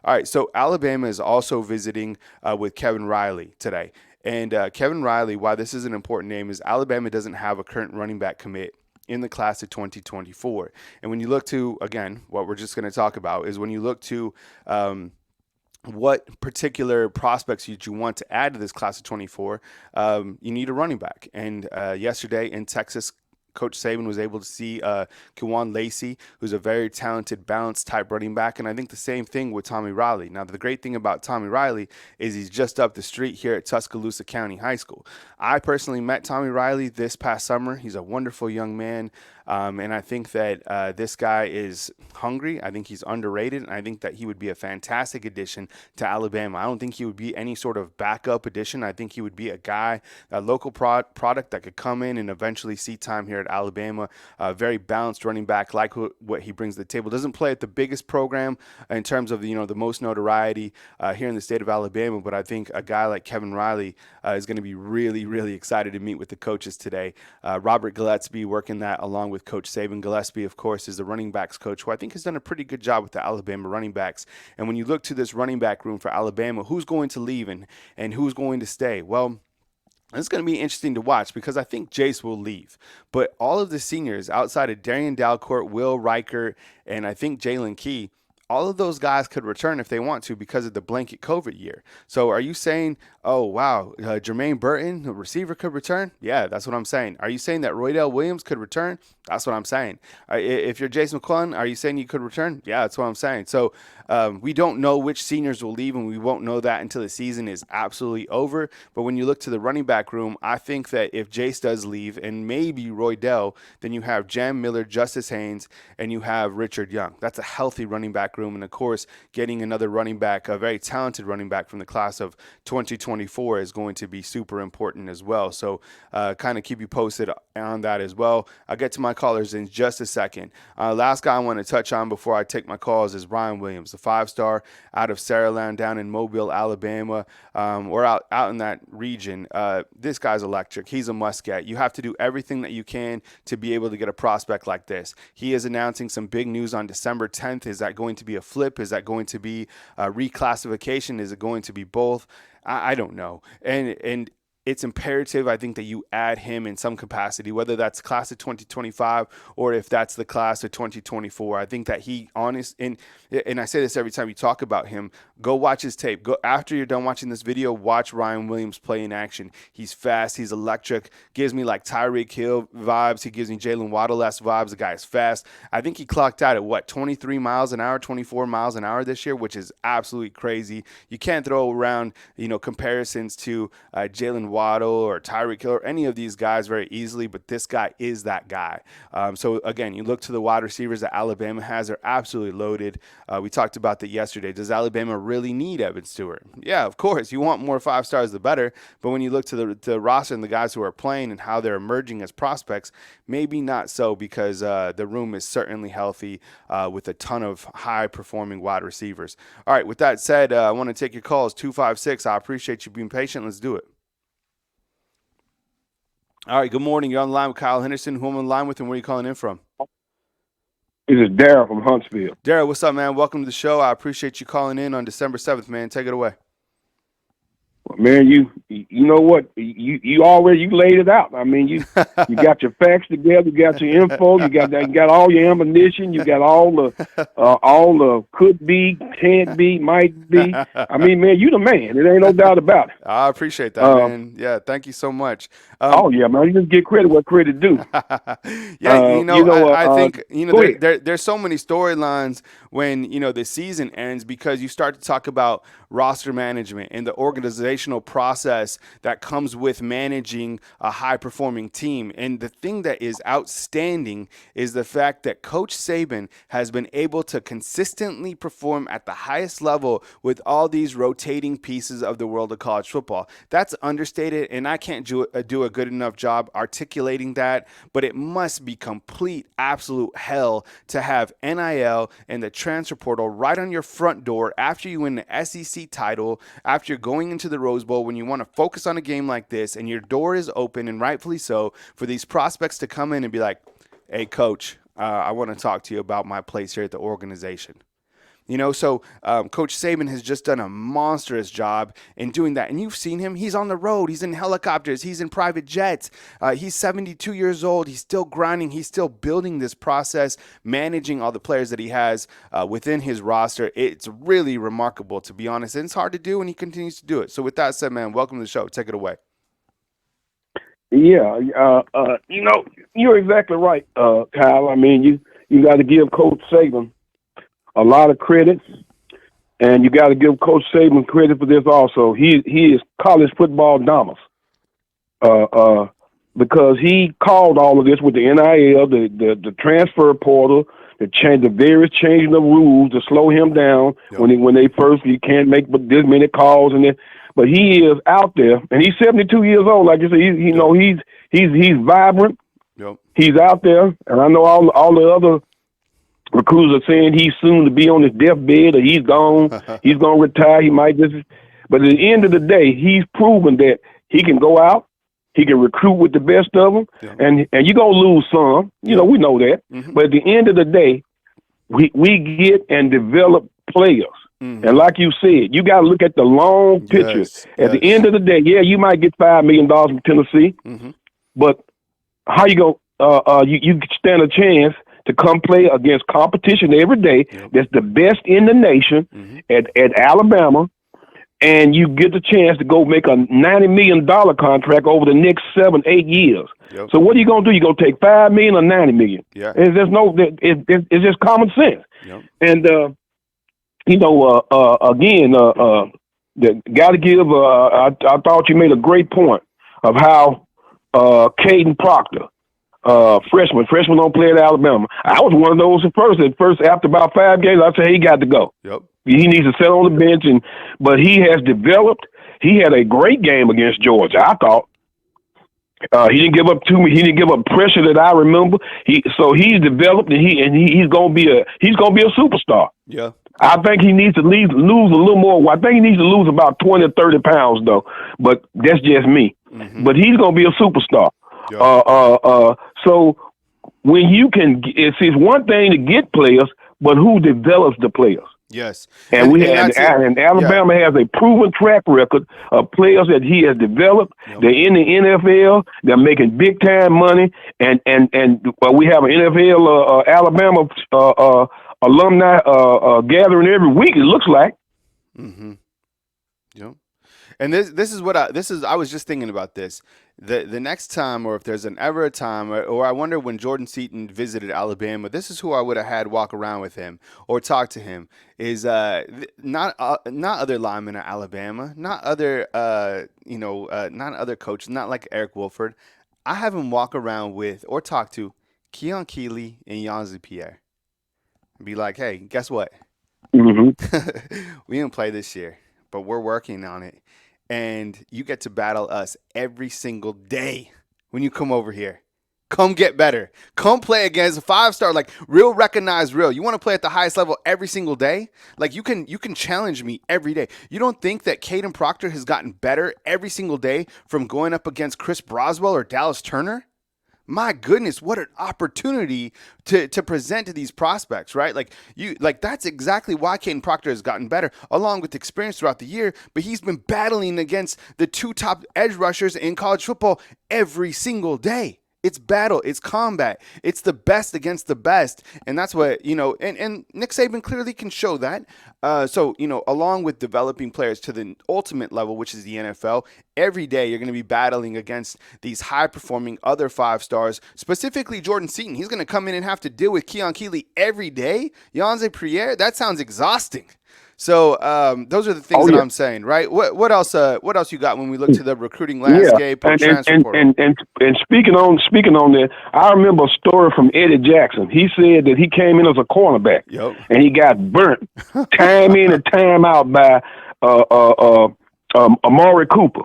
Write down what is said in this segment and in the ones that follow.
All right, so Alabama is also visiting with Kevin Riley today. And Kevin Riley, why this is an important name, is Alabama doesn't have a current running back commit in the class of 2024. And when you look to, again, what we're just going to talk about is when you look to what particular prospects you want to add to this class of 24, you need a running back. And yesterday in Texas, Coach Saban was able to see Kwan Lacey, who's a very talented, balanced type running back. And I think the same thing with Tommy Riley. Now, the great thing about Tommy Riley is he's just up the street here at Tuscaloosa County High School. I personally met Tommy Riley this past summer. He's a wonderful young man. And I think that this guy is hungry. I think he's underrated. And I think that he would be a fantastic addition to Alabama. I don't think he would be any sort of backup addition. I think he would be a guy, a local product that could come in and eventually see time here at Alabama. Very balanced running back, like what he brings to the table. Doesn't play at the biggest program in terms of the most notoriety here in the state of Alabama, but I think a guy like Kevin Riley is going to be really, really excited to meet with the coaches today. Robert Gillespie working that along with Coach Saban. Gillespie, of course, is the running backs coach, who I think has done a pretty good job with the Alabama running backs. And when you look to this running back room for Alabama, who's going to leave and who's going to stay? Well, it's going to be interesting to watch because I think Jace will leave. But all of the seniors outside of Darian Dalcourt, Will Riker, and I think Jalen Key, all of those guys could return if they want to because of the blanket COVID year. So are you saying, oh, wow, Jermaine Burton, the receiver, could return? Yeah, that's what I'm saying. Are you saying that Roydell Williams could return? That's what I'm saying. If you're Jason McClellan, are you saying you could return? Yeah, that's what I'm saying. So we don't know which seniors will leave, and we won't know that until the season is absolutely over. But when you look to the running back room, I think that if Jace does leave and maybe Roydell, then you have Jam Miller, Justice Haynes, and you have Richard Young. That's a healthy running back room. And, of course, getting another running back, a very talented running back from the class of 2024 is going to be super important as well. So kind of keep you posted on that as well. I'll get to my callers in just a second. Last guy I want to touch on before I take my calls is Ryan Williams, the 5-star out of Saraland down in Mobile, Alabama, or out in that region. This guy's electric. He's a must-get. You have to do everything that you can to be able to get a prospect like this. He is announcing some big news on December 10th. Is that going to be a flip? Is that going to be a reclassification? Is it going to be both? I don't know. And it's imperative, I think, that you add him in some capacity, whether that's class of 2025 or if that's the class of 2024. I think that and I say this every time you talk about him, go watch his tape. Go after you're done watching this video, watch Ryan Williams play in action. He's fast. He's electric. Gives me like Tyreek Hill vibes. He gives me Jalen Waddle-esque vibes. The guy is fast. I think he clocked out at 23 miles an hour, 24 miles an hour this year, which is absolutely crazy. You can't throw around, comparisons to Jalen Waddle or Tyreek Hill or any of these guys very easily, but this guy is that guy. So again, you look to the wide receivers that Alabama has, they're absolutely loaded. We talked about that yesterday. Does Alabama really need Evan Stewart? Yeah, of course. You want more 5-stars, the better. But when you look to the roster and the guys who are playing and how they're emerging as prospects, maybe not so, because the room is certainly healthy with a ton of high-performing wide receivers. All right, with that said, I want to take your calls, 256. I appreciate you being patient. Let's do it. All right, good morning. You're on the line with Kyle Henderson. Who am I on the line with, and where are you calling in from? This is Darryl from Huntsville. Darryl, what's up, man? Welcome to the show. I appreciate you calling in on December 7th, man. Take it away. Man, you know what? You already laid it out. I mean, you got your facts together, you got your info, you got all your ammunition, you got all the could be, can't be, might be. I mean, man, you the man. It ain't no doubt about it. I appreciate that, man. Yeah, thank you so much. Yeah, man. You just get credit where credit due. Yeah, I think there's so many storylines when the season ends, because you start to talk about roster management and the organizational process that comes with managing a high-performing team. And the thing that is outstanding is the fact that Coach Saban has been able to consistently perform at the highest level with all these rotating pieces of the world of college football. That's understated, and I can't do a good enough job articulating that, but it must be complete, absolute hell to have NIL and the transfer portal right on your front door after you win the SEC title, after you're going into the Rose Bowl, when you want to focus on a game like this, and your door is open, and rightfully so, for these prospects to come in and be like, hey, coach, I want to talk to you about my place here at the organization. So Coach Saban has just done a monstrous job in doing that. And you've seen him. He's on the road. He's in helicopters. He's in private jets. He's 72 years old. He's still grinding. He's still building this process, managing all the players that he has within his roster. It's really remarkable, to be honest. And it's hard to do, and he continues to do it. So with that said, man, welcome to the show. Take it away. Yeah, you're exactly right, Kyle. I mean, you got to give Coach Saban a lot of credit, and you got to give Coach Saban credit for this also. He is college football Damas, because he called all of this with the NIL, the transfer portal, the various changing of rules to slow him down. Yep. when they first, you can't make but this many calls and then. But he is out there, and he's 72 years old. Like you said, he's vibrant. Yep. He's out there, and I know all the other recruiters are saying he's soon to be on his deathbed, or he's gone. He's going to retire. He might just. But at the end of the day, he's proven that he can go out. He can recruit with the best of them, yep. and you're going to lose some. We know that. Mm-hmm. But at the end of the day, we get and develop players. Mm-hmm. And like you said, you got to look at the long picture. Yes, at the end of the day, you might get $5 million from Tennessee, mm-hmm. but how you go? You stand a chance to come play against competition every day. Yep. That's the best in the nation, mm-hmm. at Alabama, and you get the chance to go make a $90 million contract over the next 7-8 years. Yep. So what are you gonna do? You gonna take $5 million or $90 million? Yeah, it's just common sense. Yep. And again, got to give. I thought you made a great point of how Caden Proctor, freshman don't play at Alabama. I was one of those at first. After about 5 games, I said he got to go. Yep. He needs to sit on the bench, but he has developed. He had a great game against Georgia, I thought. He didn't give up He didn't give up pressure that I remember. He's developed, and he's gonna be a superstar. Yeah. I think he needs to lose a little more. I think he needs to lose about 20 or 30 pounds, though. But that's just me. Mm-hmm. But he's going to be a superstar. Yeah. So when you can, it's one thing to get players, but who develops the players? Yes. And Alabama has a proven track record of players that he has developed. Yep. They're in the NFL. They're making big time money. And we have an NFL Alabama alumni gathering every week, it looks like. Mm-hmm. Yep. And this is what I was just thinking about this. The next time, or if there's ever a time, or I wonder when Jordan Seaton visited Alabama, this is who I would have had walk around with him or talk to him, is not other linemen at Alabama, not other not other coaches, not like Eric Wolford. I have him walk around with or talk to Keon Keeley and Yanzi Pierre. Be like, hey, guess what? Mm-hmm. We didn't play this year, but we're working on it. And you get to battle us every single day when you come over here. Come get better. Come play against a 5-star, like real recognized real. You want to play at the highest level every single day? Like you can challenge me every day. You don't think that Caden Proctor has gotten better every single day from going up against Chris Broswell or Dallas Turner? My goodness, what an opportunity to present to these prospects, right? That's exactly why Caden Proctor has gotten better, along with experience throughout the year. But he's been battling against the 2 top edge rushers in college football every single day. It's battle. It's combat. It's the best against the best. And that's what, and Nick Saban clearly can show that. So, along with developing players to the ultimate level, which is the NFL, every day you're going to be battling against these high-performing other 5-stars, specifically Jordan Seaton. He's going to come in and have to deal with Keon Keeley every day. Yanzi Pierre, that sounds exhausting. So those are the things that I'm saying, right? What else you got when we look to the recruiting landscape or transfer portal? And speaking on that, I remember a story from Eddie Jackson. He said that he came in as a cornerback, yep. and he got burnt time in and time out by Amari Cooper.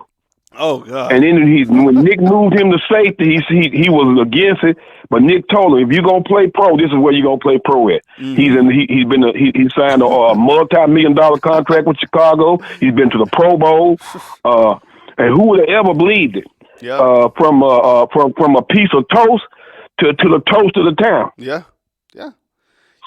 Oh God! And then when Nick moved him to safety, he was against it. But Nick told him, if you're gonna play pro, this is where you're gonna play pro at. Mm-hmm. He signed a multi-million-dollar contract with Chicago. He's been to the Pro Bowl. And who would have ever believed it? Yeah. From a piece of toast to the toast of the town. Yeah.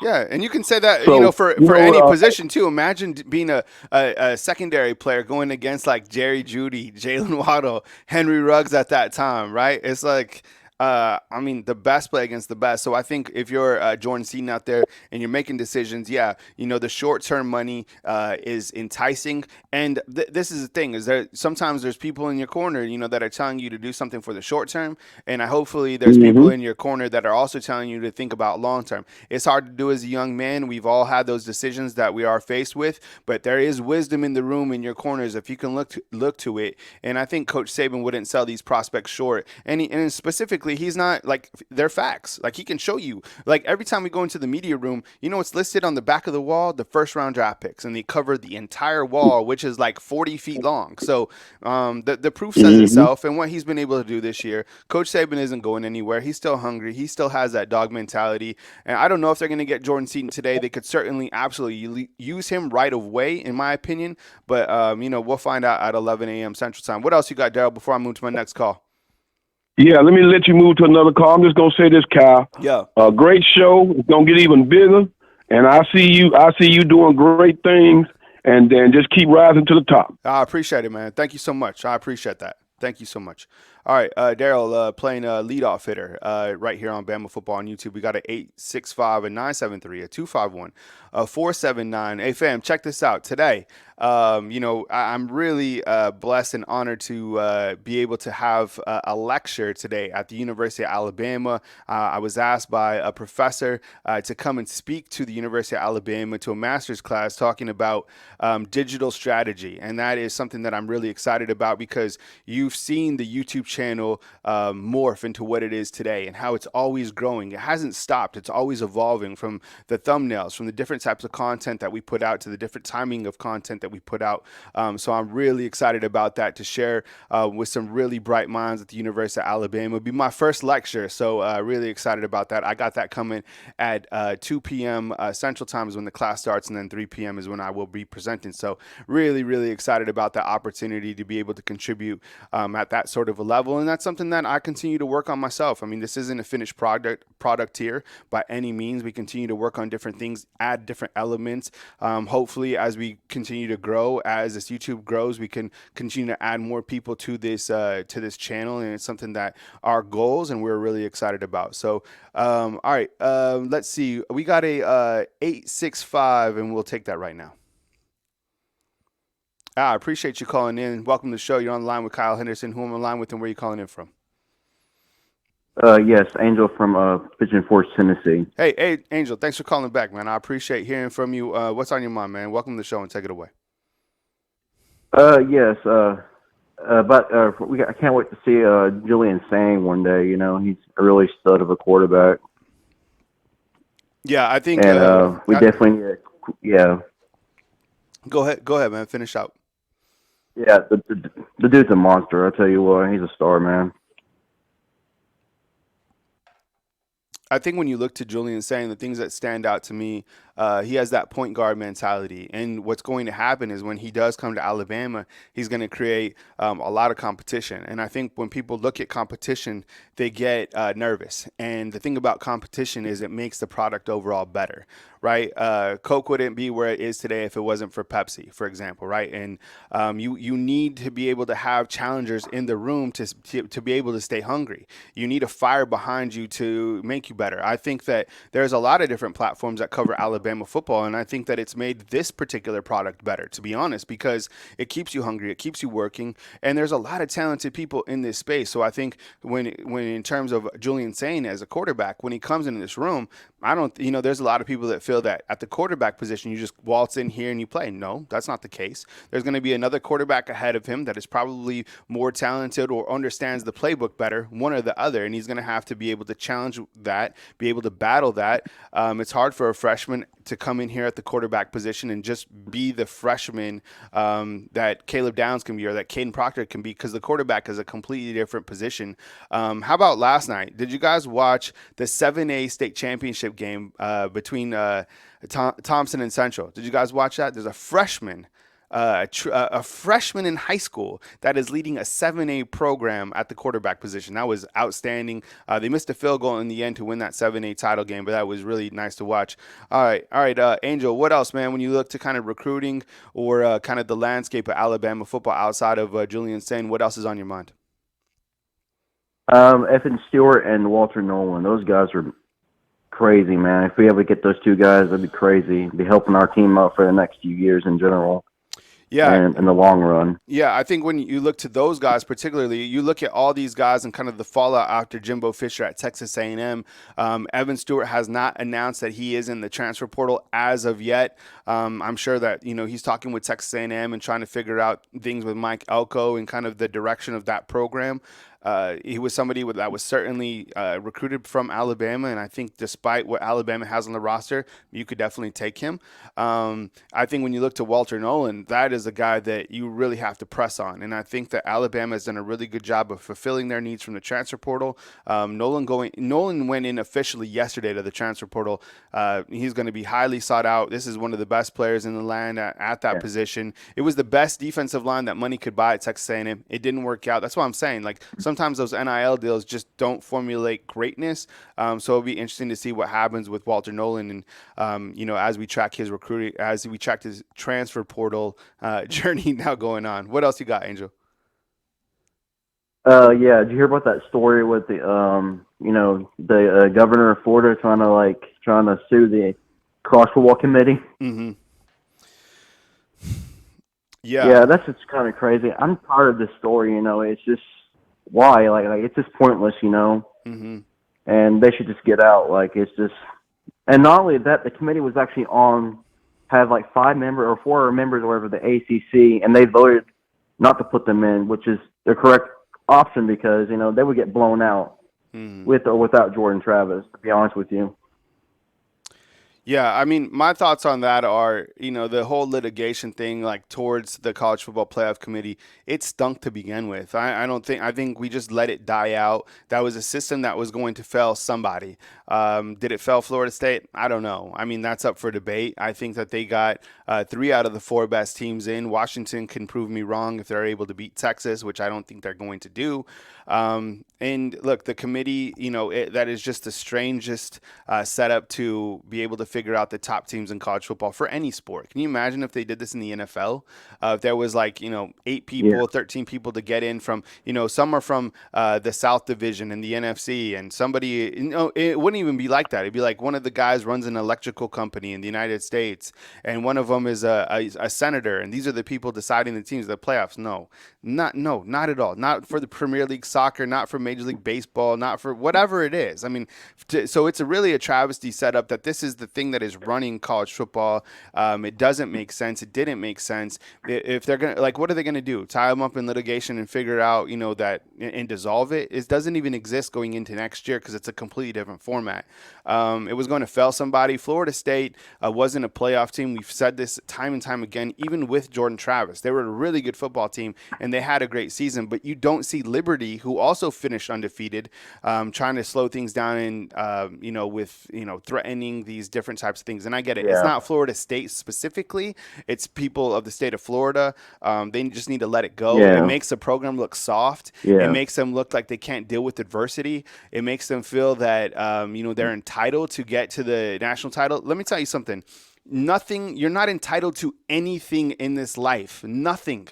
Yeah, and you can say that, So, for any position too. Imagine being a secondary player going against like Jerry Jeudy, Jalen Waddle, Henry Ruggs at that time, right? It's like, I mean, the best play against the best. So I think if you're Jordan Seaton out there and you're making decisions, yeah, the short term money is enticing. And this is the thing: is there sometimes there's people in your corner, that are telling you to do something for the short term, and hopefully there's people hmm in your corner that are also telling you to think about long term. It's hard to do as a young man. We've all had those decisions that we are faced with, but there is wisdom in the room in your corners if you can look to it. And I think Coach Saban wouldn't sell these prospects short. And specifically, he's not like they're facts. Like he can show you. Like every time we go into the media room, it's listed on the back of the wall, the first round draft picks, and they cover the entire wall, which is like 40 feet long. So the proof says hmm itself. And what he's been able to do this year, Coach Saban isn't going anywhere. He's still hungry. He still has that dog mentality. And I don't know if they're going to get Jordan Seaton today. They could certainly absolutely use him right away, in my opinion. But, we'll find out at 11 a.m. Central Time. What else you got, Daryl, before I move to my next call? Yeah, let me let you move to another call. I'm just gonna say this, Kyle. Yeah. Great show. It's gonna get even bigger, and I see you. I see you doing great things, and then just keep rising to the top. I appreciate it, man. Thank you so much. I appreciate that. Thank you so much. All right, Daryl, playing a leadoff hitter right here on Bama Football on YouTube. We got an 865, a 973, a 251, a 479. Hey, fam, check this out. Today, I'm really blessed and honored to be able to have a lecture today at the University of Alabama. I was asked by a professor to come and speak to the University of Alabama to a master's class talking about digital strategy. And that is something that I'm really excited about because you've seen the YouTube channel morph into what it is today and how it's always growing. It hasn't stopped. It's always evolving, from the thumbnails, from the different types of content that we put out to the different timing of content that we put out. So I'm really excited about that, to share with some really bright minds at the University of Alabama. It'll be my first lecture, so really excited about that. I got that coming at 2 p.m. Central Time is when the class starts, and then 3 p.m. is when I will be presenting. So really, really excited about the opportunity to be able to contribute at that sort of a level. And that's something that I continue to work on myself. I mean, this isn't a finished product here by any means. We continue to work on different things, add different elements. Hopefully, as we continue to grow, as this YouTube grows, we can continue to add more people to this channel, and it's something that our goals and we're really excited about. So, all right, let's see. We got a 865, and we'll take that right now. I appreciate you calling in. Welcome to the show. You're on the line with Kyle Henderson. Who am I on the line with, and where are you calling in from? Yes, Angel from Pigeon Forge, Tennessee. Hey, Angel. Thanks for calling back, man. I appreciate hearing from you. What's on your mind, man? Welcome to the show, and take it away. Yes, but I can't wait to see Julian Sang one day. He's a really stud of a quarterback. Yeah, I think. And we definitely need yeah. Go ahead, man. Finish out. Yeah, the dude's a monster. I tell you what, he's a star, man. I think when you look to Julian Sang, the things that stand out to me, he has that point guard mentality. And what's going to happen is when he does come to Alabama, he's going to create a lot of competition. And I think when people look at competition, they get nervous. And the thing about competition is it makes the product overall better, right? Coke wouldn't be where it is today if it wasn't for Pepsi, for example, right? And you need to be able to have challengers in the room to be able to stay hungry. You need a fire behind you to make you better. I think that there's a lot of different platforms that cover Alabama football, and I think that it's made this particular product better, to be honest, because it keeps you hungry, it keeps you working, and there's a lot of talented people in this space. So I think when in terms of Julian Sang as a quarterback, when he comes into this room, I don't, there's a lot of people that feel that at the quarterback position, you just waltz in here and you play. No, that's not the case. There's going to be another quarterback ahead of him that is probably more talented or understands the playbook better, one or the other, and he's going to have to be able to challenge that, be able to battle that. It's hard for a freshman to come in here at the quarterback position and just be the freshman that Caleb Downs can be or that Caden Proctor can be, because the quarterback is a completely different position. How about last night? Did you guys watch the 7A state championship game between Thompson and Central? Did you guys watch that? There's a freshman a freshman in high school that is leading a 7A program at the quarterback position. That was outstanding. They missed a field goal in the end to win that 7A title game, but that was really nice to watch. All right, Angel, what else, man, when you look to kind of recruiting or kind of the landscape of Alabama football outside of Julian Sain, what else is on your mind? Evan Stewart and Walter Nolan, those guys are crazy, man. If we ever get those two guys, that'd be crazy. It'd be helping our team out for the next few years in general. Yeah, and in the long run. Yeah, I think when you look to those guys particularly, you look at all these guys and kind of the fallout after Jimbo Fisher at Texas A&M. Evan Stewart has not announced that he is in the transfer portal as of yet. I'm sure that he's talking with Texas A&M and trying to figure out things with Mike Elko and kind of the direction of that program. He was somebody that was certainly recruited from Alabama, and I think despite what Alabama has on the roster, you could definitely take him. I think when you look to Walter Nolan, that is a guy that you really have to press on, and I think that Alabama has done a really good job of fulfilling their needs from the transfer portal. Nolan went in officially yesterday to the transfer portal. He's going to be highly sought out. This is one of the best players in the land at that position. It was the best defensive line that money could buy at Texas A&M. It didn't work out. That's what I'm saying. Like, sometimes those NIL deals just don't formulate greatness. So it'll be interesting to see what happens with Walter Nolan and, as we track his recruiting, as we track his transfer portal journey now going on. What else you got, Angel? Yeah. Did you hear about that story with the governor of Florida trying to sue the college football committee? Mm-hmm. Yeah, that's just kind of crazy. I'm tired of this story. It's just why, like it's just pointless, Mm-hmm. And they should just get out. It's just, and not only that, the committee was actually had like 5 members or 4 members or whatever, the ACC, and they voted not to put them in, which is the correct option because they would get blown out with or without Jordan Travis. To be honest with you. Yeah, I mean, my thoughts on that are, the whole litigation thing, like towards the College Football Playoff Committee, it stunk to begin with. I think we just let it die out. That was a system that was going to fail somebody. Did it fail Florida State? I don't know. I mean, that's up for debate. I think that they got 3 out of the 4 best teams in. Washington can prove me wrong if they're able to beat Texas, which I don't think they're going to do. And look, the committee, that is just the strangest setup to be able to figure out the top teams in college football for any sport. Can you imagine if they did this in the NFL? If there was 8 people, 13 people to get in from, some are from the South Division and the NFC, and somebody, it wouldn't even be like that. It'd be like one of the guys runs an electrical company in the United States, and one of them is a senator, and these are the people deciding the teams of the playoffs. No, not at all. Not for the Premier League soccer, not for Major League Baseball, not for whatever it is. I mean, so it's really a travesty setup that this is the thing that is running college football. It doesn't make sense. It didn't make sense. If they're going to, what are they going to do? Tie them up in litigation and figure out, that and dissolve it? It doesn't even exist going into next year because it's a completely different format. It was going to fail somebody. Florida State wasn't a playoff team. We've said this time and time again, even with Jordan Travis. They were a really good football team, and they had a great season, but you don't see Liberty, who also finished undefeated, trying to slow things down and, with, threatening these different types of things. And I get it. Yeah. It's not Florida State specifically. It's people of the state of Florida. They just need to let it go. Yeah. It makes the program look soft. Yeah. It makes them look like they can't deal with adversity. It makes them feel that, they're entitled to get to the national title. Let me tell you something. You're not entitled to anything in this life. Nothing.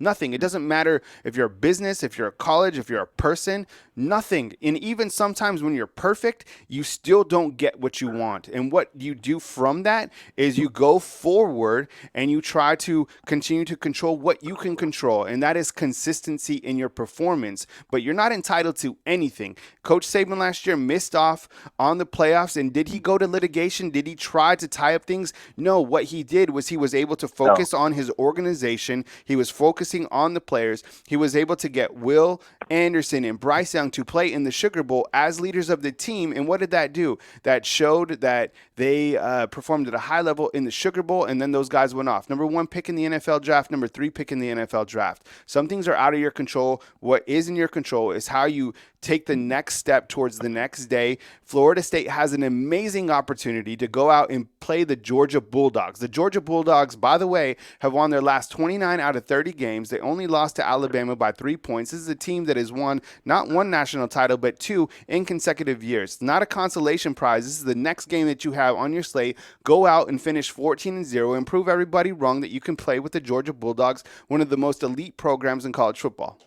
It doesn't matter if you're a business, if you're a college, if you're a person, nothing. And even sometimes when you're perfect, you still don't get what you want. And what you do from that is you go forward and you try to continue to control what you can control. And that is consistency in your performance. But you're not entitled to anything. Coach Saban last year missed off on the playoffs. And did he go to litigation? Did he try to tie up things? No, what he did was he was able to focus on his organization. He was focused focusing on the players, he was able to get Will Anderson and Bryce Young to play in the Sugar Bowl as leaders of the team. And what did that do? That showed that they performed at a high level in the Sugar Bowl, and then those guys went off. Number 1 pick in the NFL draft, number 3 pick in the NFL draft. Some things are out of your control. What is in your control is how you take the next step towards the next day. Florida State has an amazing opportunity to go out and play the Georgia Bulldogs. The Georgia Bulldogs, by the way, have won their last 29 out of 30 games. They only lost to Alabama by 3 points. This is a team that has won not 1 national title, but 2 in consecutive years. Not a consolation prize. This is the next game that you have on your slate. Go out and finish 14-0 and prove everybody wrong that you can play with the Georgia Bulldogs, one of the most elite programs in college football.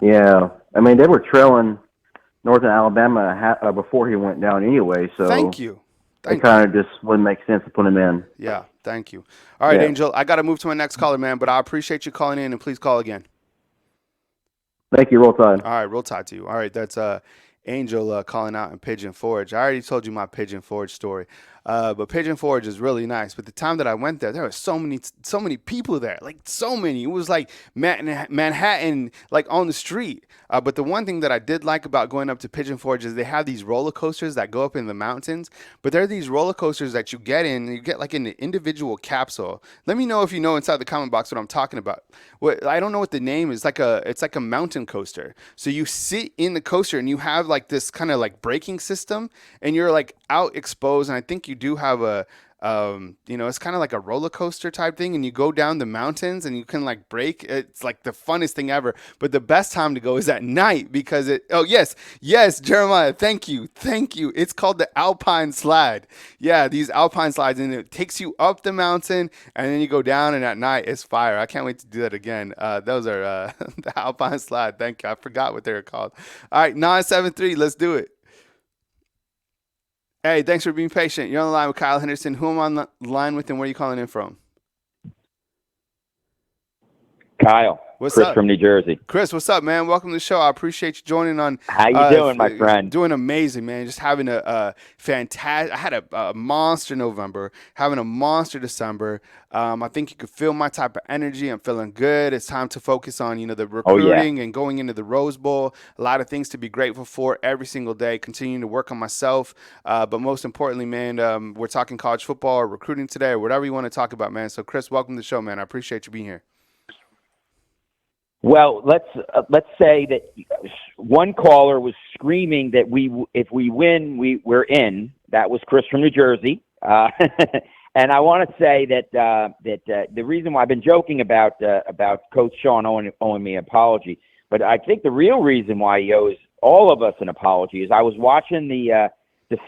Yeah, I mean, they were trailing Northern Alabama before he went down anyway, so thank you. It kind of just wouldn't make sense to put him in. Yeah, thank you. All right, Angel, I got to move to my next caller, man, but I appreciate you calling in, and please call again. Thank you. Roll Tide. All right, roll Tide to you. All right, that's Angel calling out in Pigeon Forge. I already told you my Pigeon Forge story. But Pigeon Forge is really nice. But the time that I went there were so many people there, like so many. It was like Manhattan, like on the street. But the one thing that I did like about going up to Pigeon Forge is they have these roller coasters that go up in the mountains. But they're these roller coasters that you get in, and you get like an individual capsule. Let me know if you know inside the comment box what I'm talking about. I don't know what the name is. It's like a mountain coaster. So you sit in the coaster and you have like this kind of like braking system, and you're like out exposed. And I think you do have a it's kind of like a roller coaster type thing, and you go down the mountains and you can like brake. It's like the funnest thing ever. But the best time to go is at night because yes, Jeremiah, thank you. It's called the Alpine Slide. Yeah, these Alpine slides, and it takes you up the mountain and then you go down, and at night it's fire. I can't wait to do that again. Those are the Alpine Slide. Thank you. I forgot what they were called. All right, 973. Let's do it. Hey, thanks for being patient. You're on the line with Kyle Henderson. Who am I on the line with, and where are you calling in from? Kyle. What's Chris up? From New Jersey. Chris, what's up, man? Welcome to the show. I appreciate you joining on. How you doing, my friend? Doing amazing, man. Just having a fantastic. I had a monster November, having a monster December. I think you could feel my type of energy. I'm feeling good. It's time to focus on, the recruiting and going into the Rose Bowl. A lot of things to be grateful for every single day. Continuing to work on myself, but most importantly, man, we're talking college football or recruiting today, or whatever you want to talk about, man. So, Chris, welcome to the show, man. I appreciate you being here. Well, let's say that one caller was screaming that if we win, we're in. That was Chris from New Jersey, and I want to say that the reason why I've been joking about Coach Sean owing me an apology, but I think the real reason why he owes all of us an apology is I was watching the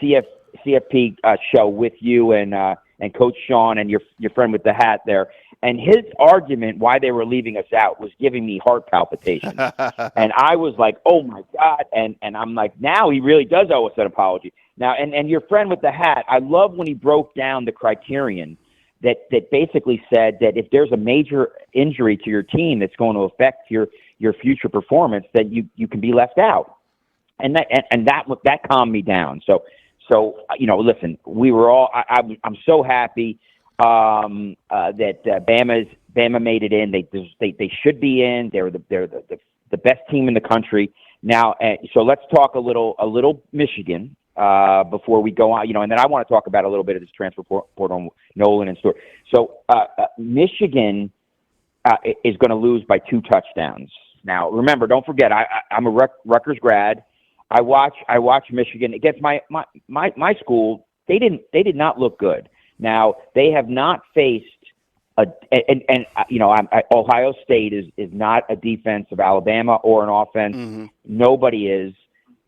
CFP show with you and Coach Sean and your friend with the hat there. And his argument why they were leaving us out was giving me heart palpitations. And I was like, oh, my God. And I'm like, now he really does owe us an apology. Now, and your friend with the hat, I love when he broke down the criterion that basically said that if there's a major injury to your team that's going to affect your future performance, then you can be left out. And that calmed me down. So listen, we were all I'm so happy that Bama made it in. They should be in. They're the best team in the country now. So let's talk a little Michigan before we go on. And then I want to talk about a little bit of this transfer portal on Nolan and Stewart. So Michigan is going to lose by 2 touchdowns. Now remember, don't forget, I'm a Rutgers grad. I watch Michigan against my school. They did not look good. Now they have not faced Ohio State is not a defense of Alabama or an offense. Mm-hmm. Nobody is.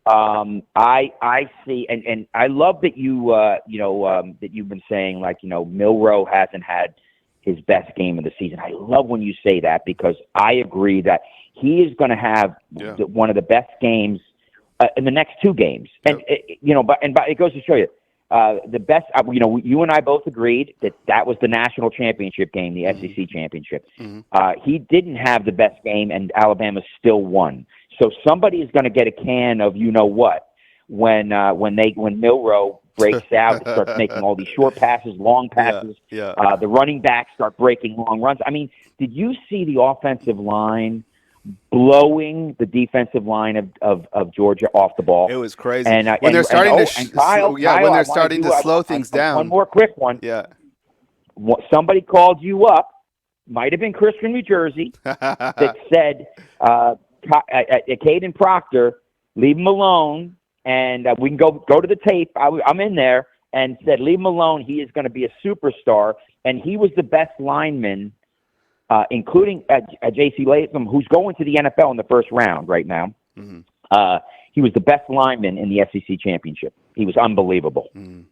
I see, and I love that that you've been saying Milroe hasn't had his best game of the season. I love when you say that because I agree that he is going to have one of the best games in the next 2 games. And but it goes to show you. The best, you and I both agreed that was the national championship game, the SEC championship. Mm-hmm. He didn't have the best game, and Alabama still won. So somebody is going to get a can of when Milroe breaks out. It starts making all these short passes, long passes. Yeah. The running backs start breaking long runs. I mean, did you see the offensive line blowing the defensive line of Georgia off the ball? It was crazy. And when they're starting Kyle, when they're starting to slow things down. One more quick one. Yeah. Somebody called you up, might have been Chris from New Jersey, that said, Caden Proctor, leave him alone, and we can go to the tape. I'm in there, and said, leave him alone. He is going to be a superstar, and he was the best lineman, including J.C. Latham, who's going to the NFL in the first round right now. Mm-hmm. He was the best lineman in the SEC championship. He was unbelievable. Mm.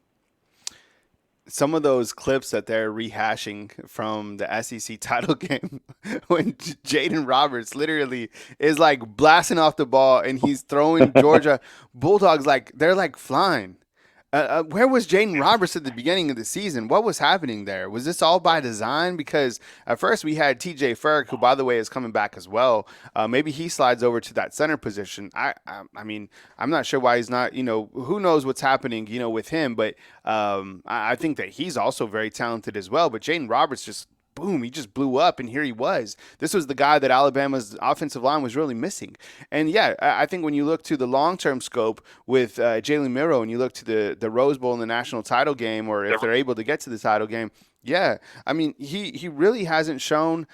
Some of those clips that they're rehashing from the SEC title game when Jaden Roberts literally is like blasting off the ball and he's throwing Georgia Bulldogs like they're like flying. Where was Jaden Roberts at the beginning of the season? What was happening there? Was this all by design? Because at first we had TJ Ferg, who, by the way, is coming back as well. Maybe he slides over to that center position. I mean, I'm not sure why he's not, who knows what's happening, with him. But I think that he's also very talented as well. But Jaden Roberts just, boom, he just blew up, and here he was. This was the guy that Alabama's offensive line was really missing. And, yeah, I think when you look to the long-term scope with Jalen Milroe and you look to the Rose Bowl in the national title game, or if they're able to get to the title game, yeah, I mean, he really hasn't shown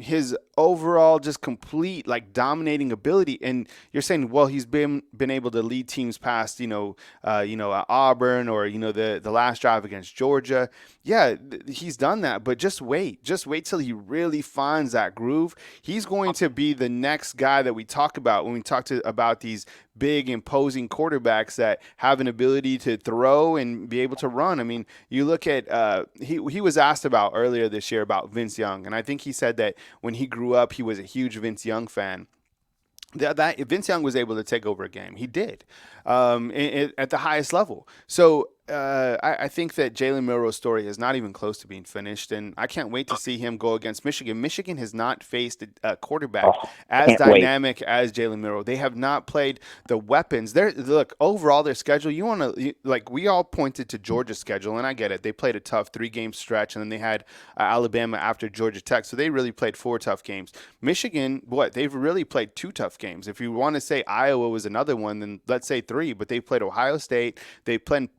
his overall just complete, like, dominating ability. And you're saying, well, he's been able to lead teams past, Auburn or, the last drive against Georgia. Yeah, he's done that, but just wait till he really finds that groove. He's going to be the next guy that we talk about when we talk about these big, imposing quarterbacks that have an ability to throw and be able to run. I mean, you look at he was asked about earlier this year about Vince Young, and I think he said that when he grew up, he was a huge Vince Young fan. That Vince Young was able to take over a game. He did at the highest level. So I think that Jalen Milroe's story is not even close to being finished, and I can't wait to see him go against Michigan. Michigan has not faced a quarterback as dynamic as Jalen Milroe. They have not played the weapons. Look, overall, their schedule, we all pointed to Georgia's schedule, and I get it. They played a tough 3-game stretch, and then they had Alabama after Georgia Tech, so they really played 4 tough games. Michigan, they've really played 2 tough games. If you want to say Iowa was another one, then let's say 3, but they played Ohio State, they played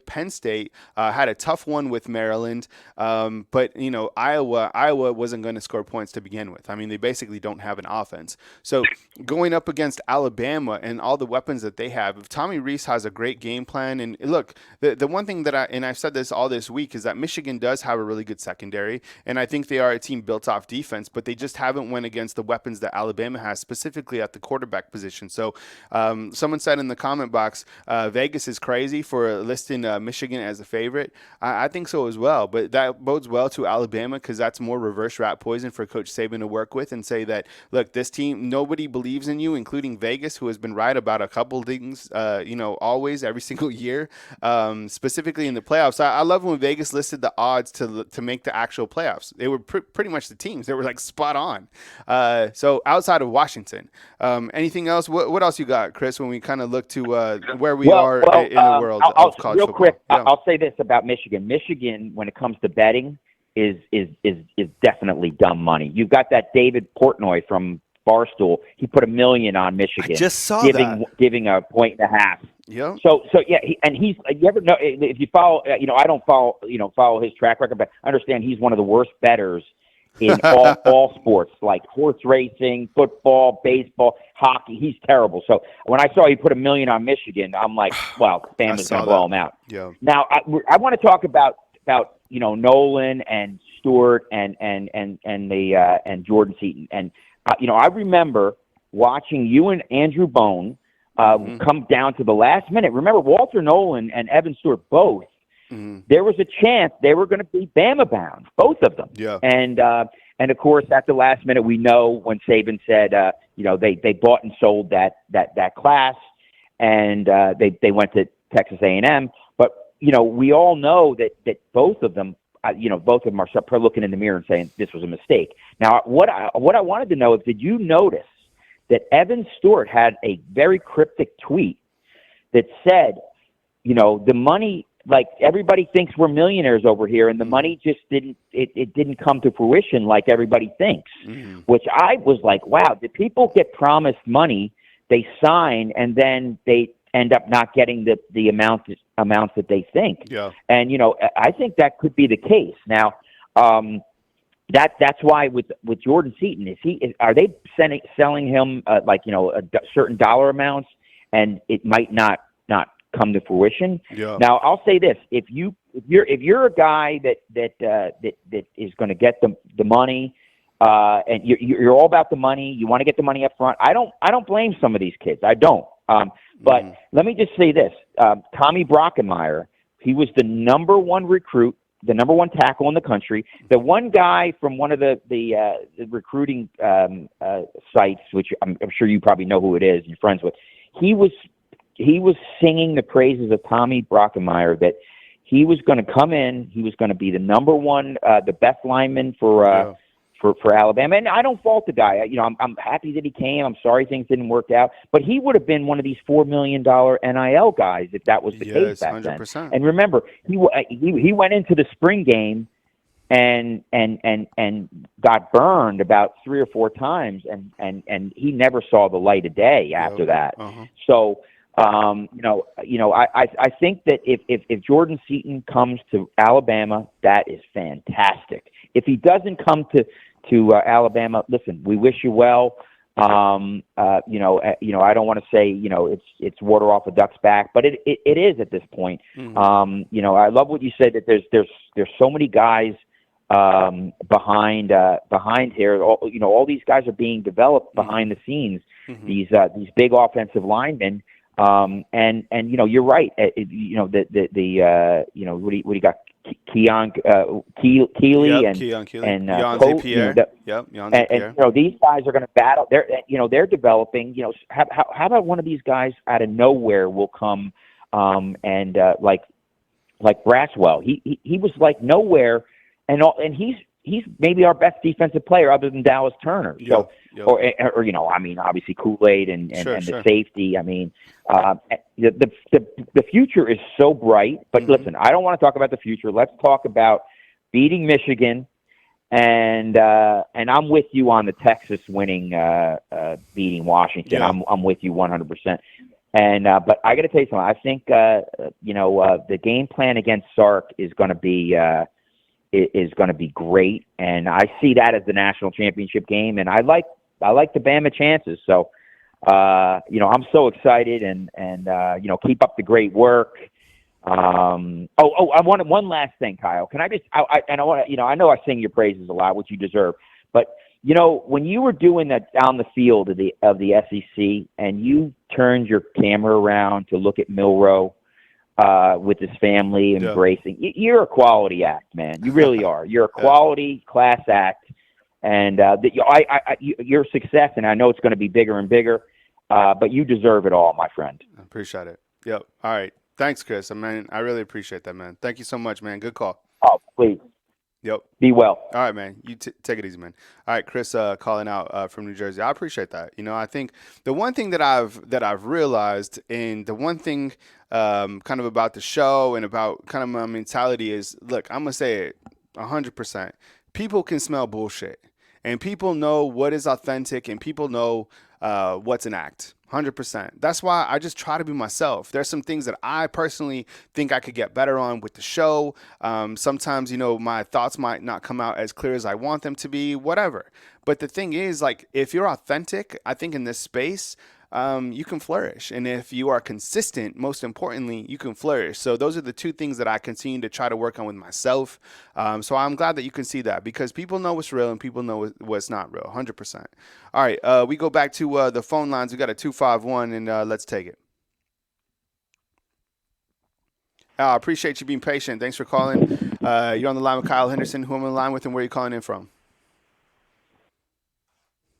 Penn State, had a tough one with Maryland, but Iowa wasn't going to score points to begin with. I mean, they basically don't have an offense. So going up against Alabama and all the weapons that they have, if Tommy Rees has a great game plan, and look, the one thing that I've said this all this week is that Michigan does have a really good secondary, and I think they are a team built off defense, but they just haven't went against the weapons that Alabama has, specifically at the quarterback position. So someone said in the comment box, Vegas is crazy for listing Michigan as a favorite. I think so as well, but that bodes well to Alabama because that's more reverse rat poison for Coach Saban to work with and say that, look, this team, nobody believes in you, including Vegas, who has been right about a couple things, always, every single year, specifically in the playoffs. I love when Vegas listed the odds to make the actual playoffs. They were pretty much the teams. They were like spot on. So outside of Washington, anything else? What else you got, Chris, when we kind of look to where we are in the world of college real football? Quick, yeah. I'll say this about Michigan. Michigan, when it comes to betting, is definitely dumb money. You've got that David Portnoy from Barstool. He put $1 million on Michigan. I just saw giving 1.5. Yeah. So yeah, he's you ever know if you follow I don't follow his track record, but I understand he's one of the worst bettors in all sports, like horse racing, football, baseball, hockey. He's terrible. So when I saw he put $1 million on Michigan, I'm like, well, Bama's going to blow him out. Yeah. Now I want to talk about Nolan and Stewart and Jordan Seaton. And I remember watching you and Andrew Bone come down to the last minute. Remember, Walter Nolan and Evan Stewart both. Mm-hmm. There was a chance they were going to be Bama bound, both of them. Yeah. And of course, at the last minute, we know when Saban said, they bought and sold that class, and they went to Texas A&M. But we all know that both of them, both of them are looking in the mirror and saying this was a mistake. Now, what I wanted to know is, did you notice that Evan Stewart had a very cryptic tweet that said, the money, like everybody thinks we're millionaires over here, and the money just didn't come to fruition like everybody thinks, which I was like, wow, did people get promised money, they sign, and then they end up not getting the amounts that they think? Yeah. And, I think that could be the case. Now, that's why with Jordan Seaton, are they selling him certain dollar amounts, and it might not come to fruition? Yeah. Now, I'll say this: if you're a guy that is going to get the money, and you're all about the money, you want to get the money up front. I don't blame some of these kids. I don't. But let me just say this: Tommy Brockenmeyer, he was the number one recruit, the number one tackle in the country. The one guy from one of the recruiting sites, which I'm sure you probably know who it is, you're friends with. He was singing the praises of Tommy Brockenmeyer, that he was going to come in, he was going to be the number one, the best lineman for Alabama. And I don't fault the guy. I'm happy that he came. I'm sorry things didn't work out. But he would have been one of these $4 million NIL guys if that was the case back 100%. Then. And remember, he went into the spring game and got burned about 3 or 4 times, and he never saw the light of day after that. So, I think that if Jordan Seaton comes to Alabama, that is fantastic. If he doesn't come to Alabama, listen, we wish you well. I don't want to say it's water off a duck's back, but it is at this point. I love what you said, that there's so many guys behind here. All these guys are being developed behind the scenes. These big offensive linemen. And you're right. What do you got? Keely and Yonze Pierre. And these guys are going to battle. They're developing. How about one of these guys out of nowhere will come and like Braswell. He was like nowhere, and he's maybe our best defensive player other than Dallas Turner. So, or obviously Kool-Aid and the safety. I mean, the future is so bright. But listen, I don't want to talk about the future. Let's talk about beating Michigan, and I'm with you on the Texas winning, beating Washington. Yeah. I'm with you 100%. And but I got to tell you something. I think the game plan against Sark is going to be. Is going to be great, and I see that as the national championship game, and I like the Bama chances. So, I'm so excited, and keep up the great work. I wanted one last thing, Kyle. Can I just? I know I sing your praises a lot, which you deserve, but when you were doing that down the field of the SEC, and you turned your camera around to look at Milroe. With his family embracing. You're a quality act, man. You really are. You're a quality class act, and your success, and I know it's going to be bigger and bigger, but you deserve it all, my friend. I appreciate it. Yep. All right. Thanks, Chris. I really appreciate that, man. Thank you so much, man. Good call. Oh, please. Yep. Be well. All right, man. You take it easy, man. All right, Chris, calling out from New Jersey. I appreciate that. I think the one thing that I've realized, and the one thing kind of about the show and about kind of my mentality is, look, I'm gonna say it 100%. People can smell bullshit, and people know what is authentic, and people know what's an act. 100%. That's why I just try to be myself. There's some things that I personally think I could get better on with the show. Sometimes, my thoughts might not come out as clear as I want them to be, whatever. But the thing is, like, if you're authentic, I think in this space, you can flourish. And if you are consistent, most importantly, you can flourish. So those are the two things that I continue to try to work on with myself. So I'm glad that you can see that, because people know what's real and people know what's not real. 100%. All right. We go back to the phone lines. We got a 251, and let's take it. I appreciate you being patient. Thanks for calling. You're on the line with Kyle Henderson. Who am I on the line with, and where are you calling in from?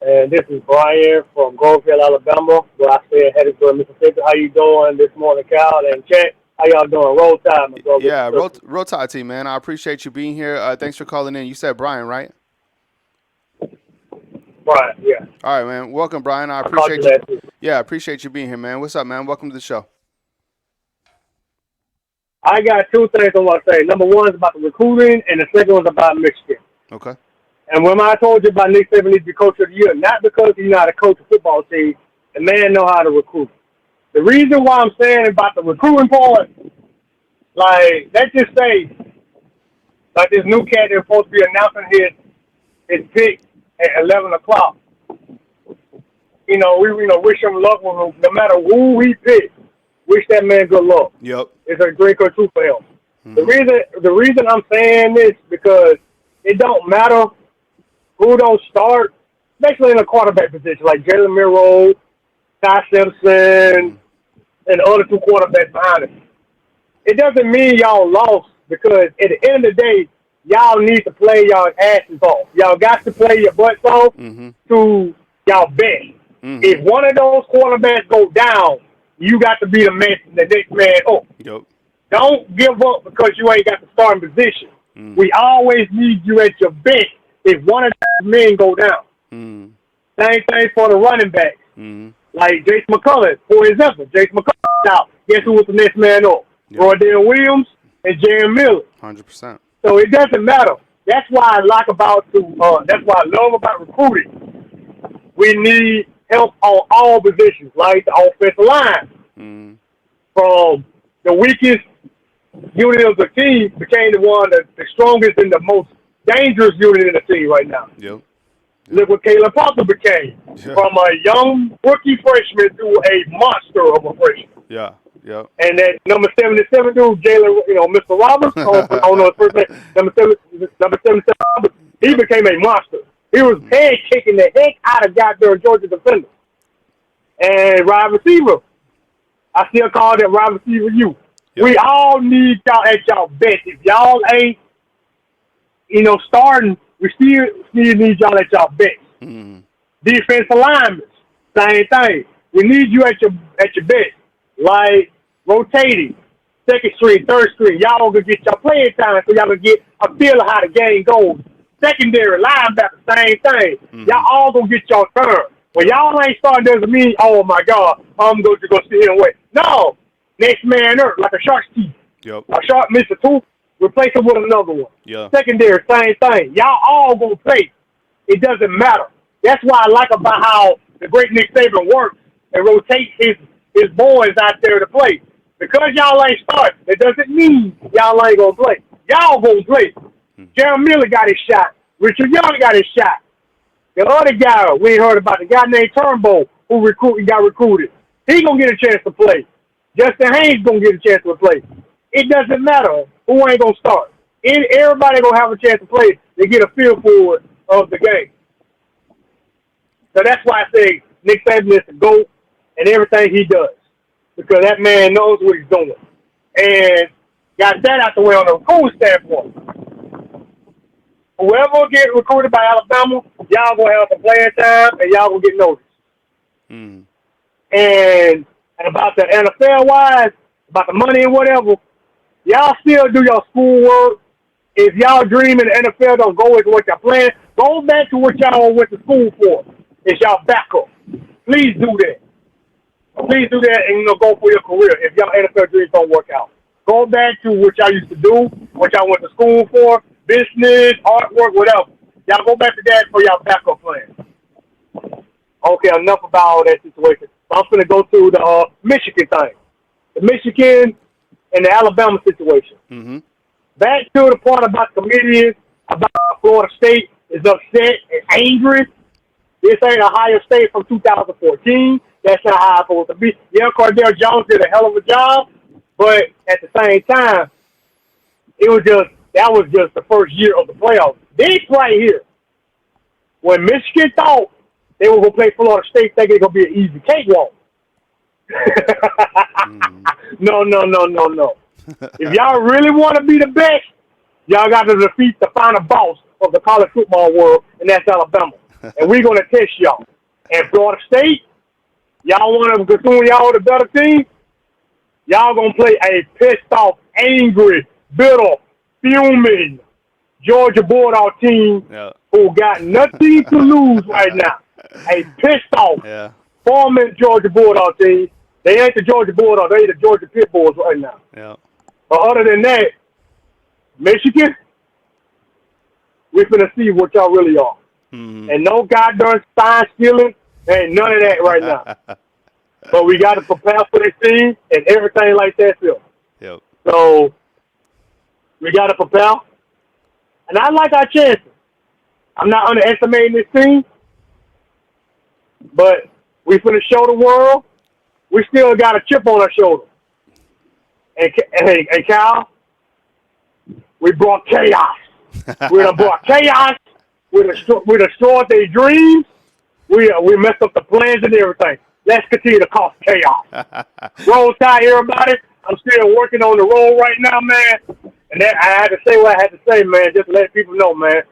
And this is Brian from Groveville, Alabama, where I stay headed to Mississippi. How you doing this morning, Cal and Chet? How y'all doing? Roll Tide, my brother. Yeah, roll Tide team, man. I appreciate you being here. Thanks for calling in. You said Brian, right? Brian, yeah. All right, man. Welcome, Brian. I appreciate you. Yeah, I appreciate you being here, man. What's up, man? Welcome to the show. I got two things I want to say. Number one is about the recruiting, and the second one is about Michigan. Okay. And when I told you about Nick Saban needs to be coach of the year, not because he's not a coach of football team, the man know how to recruit. The reason why I'm saying about the recruiting part, like, let's just say, like this new cat that's supposed to be announcing his pick at 11 o'clock. We wish him luck with him. No matter who he picks, wish that man good luck. Yep. It's a great coach for him. Mm-hmm. The reason I'm saying this because it don't matter who don't start, especially in a quarterback position like Jalen Milroe, Ty Simpson, and the other two quarterbacks behind him. It doesn't mean y'all lost because at the end of the day, y'all need to play y'all asses off. Y'all got to play your butts off to y'all best. Mm-hmm. If one of those quarterbacks go down, you got to be the next man up. Yep. Don't give up because you ain't got the starting position. We always need you at your best if one of those men go down. Same thing for the running backs. Like Jason McCullough, for example. Jason McCullough out. Guess who was the next man up? Yep. Roydell Williams and Jaron Miller. 100%. So it doesn't matter. That's why I love about recruiting. We need help on all positions, like the offensive line. From the weakest unit of the team became the strongest and the most dangerous unit in the team right now. Yep. Look what Caleb Parker became. Yeah. From a young rookie freshman to a monster of a freshman. Yeah. Yep. And that number 77 dude, Jalen, Mr. Roberts, I don't know his first name, number 77, he became a monster. He was head kicking the heck out of goddamn Georgia defenders. And wide receiver, I still call that wide receiver you. Yep. We all need y'all at y'all best. If y'all ain't, starting, we still need y'all at y'all best. Defensive linemen, same thing. We need you at your best. Like rotating, second string, third string. Y'all gonna get y'all playing time so y'all gonna get a feel of how the game goes. Secondary, linebacker, same thing. Y'all all gonna get y'all turn. When y'all ain't starting doesn't mean, oh my God, I'm going to go sit here and wait. No, next man up, like a shark's teeth. Yep. A shark missed a tooth, replace it with another one. Yeah. Secondary, same thing. Y'all all gonna play. It doesn't matter. That's why I like about how the great Nick Saban works and rotates his boys out there to play. Because y'all ain't starting, it doesn't mean y'all ain't gonna play. Y'all gonna play. Jaron Miller got his shot. Richard Young got his shot. The other guy we ain't heard about, the guy named Turnbull who got recruited. He gonna get a chance to play. Justin Haynes gonna get a chance to play. It doesn't matter who ain't gonna start. Everybody gonna have a chance to play. They get a feel for it of the game. So that's why I say Nick Saban is the GOAT and everything he does. Because that man knows what he's doing. And got that out the way on the recruiting standpoint. Whoever get recruited by Alabama, y'all gonna have some playing time and y'all gonna get noticed. And about the NFL wise, about the money and whatever, y'all still do your schoolwork. If y'all dream in the NFL don't go into what y'all plan, go back to what y'all went to school for. It's y'all backup. Please do that. Please do that and go for your career if y'all NFL dreams don't work out. Go back to what y'all used to do, what y'all went to school for, business, artwork, whatever. Y'all go back to that for y'all backup plan. Okay, enough about all that situation. I'm going to go to the Michigan thing. The Michigan and the Alabama situation. Back to the point about the comedians, about Florida State is upset and angry. This ain't Ohio State from 2014. That's not how it's supposed to be. Yeah, Cardell Jones did a hell of a job, but at the same time, that was just the first year of the playoffs. This right here, when Michigan thought they were going to play Florida State thinking it's going to be an easy cakewalk. No. If y'all really want to be the best, y'all got to defeat the final boss of the college football world, and that's Alabama. And we're going to test y'all. And Florida State, y'all want to consume y'all the better team, y'all going to play a pissed off, angry, bitter, fuming Georgia Bulldog team who got nothing to lose right now. A pissed off, former Georgia Bulldog team. They ain't the Georgia Bulldogs. They the Georgia Pit Bulls right now. But other than that, Michigan, we finna see what y'all really are. Mm-hmm. And no goddamn sign stealing, ain't none of that right now. But we got to prepare for this team and everything like that, too. Yep. So we got to prepare. And I like our chances. I'm not underestimating this team, but we finna show the world we still got a chip on our shoulder. And Cal, we brought chaos. We done brought chaos. We destroyed their dreams. We messed up the plans and everything. Let's continue to cause chaos. Roll Tide, everybody. I'm still working on the roll right now, man. And I had to say what I had to say, man, just to let people know, man.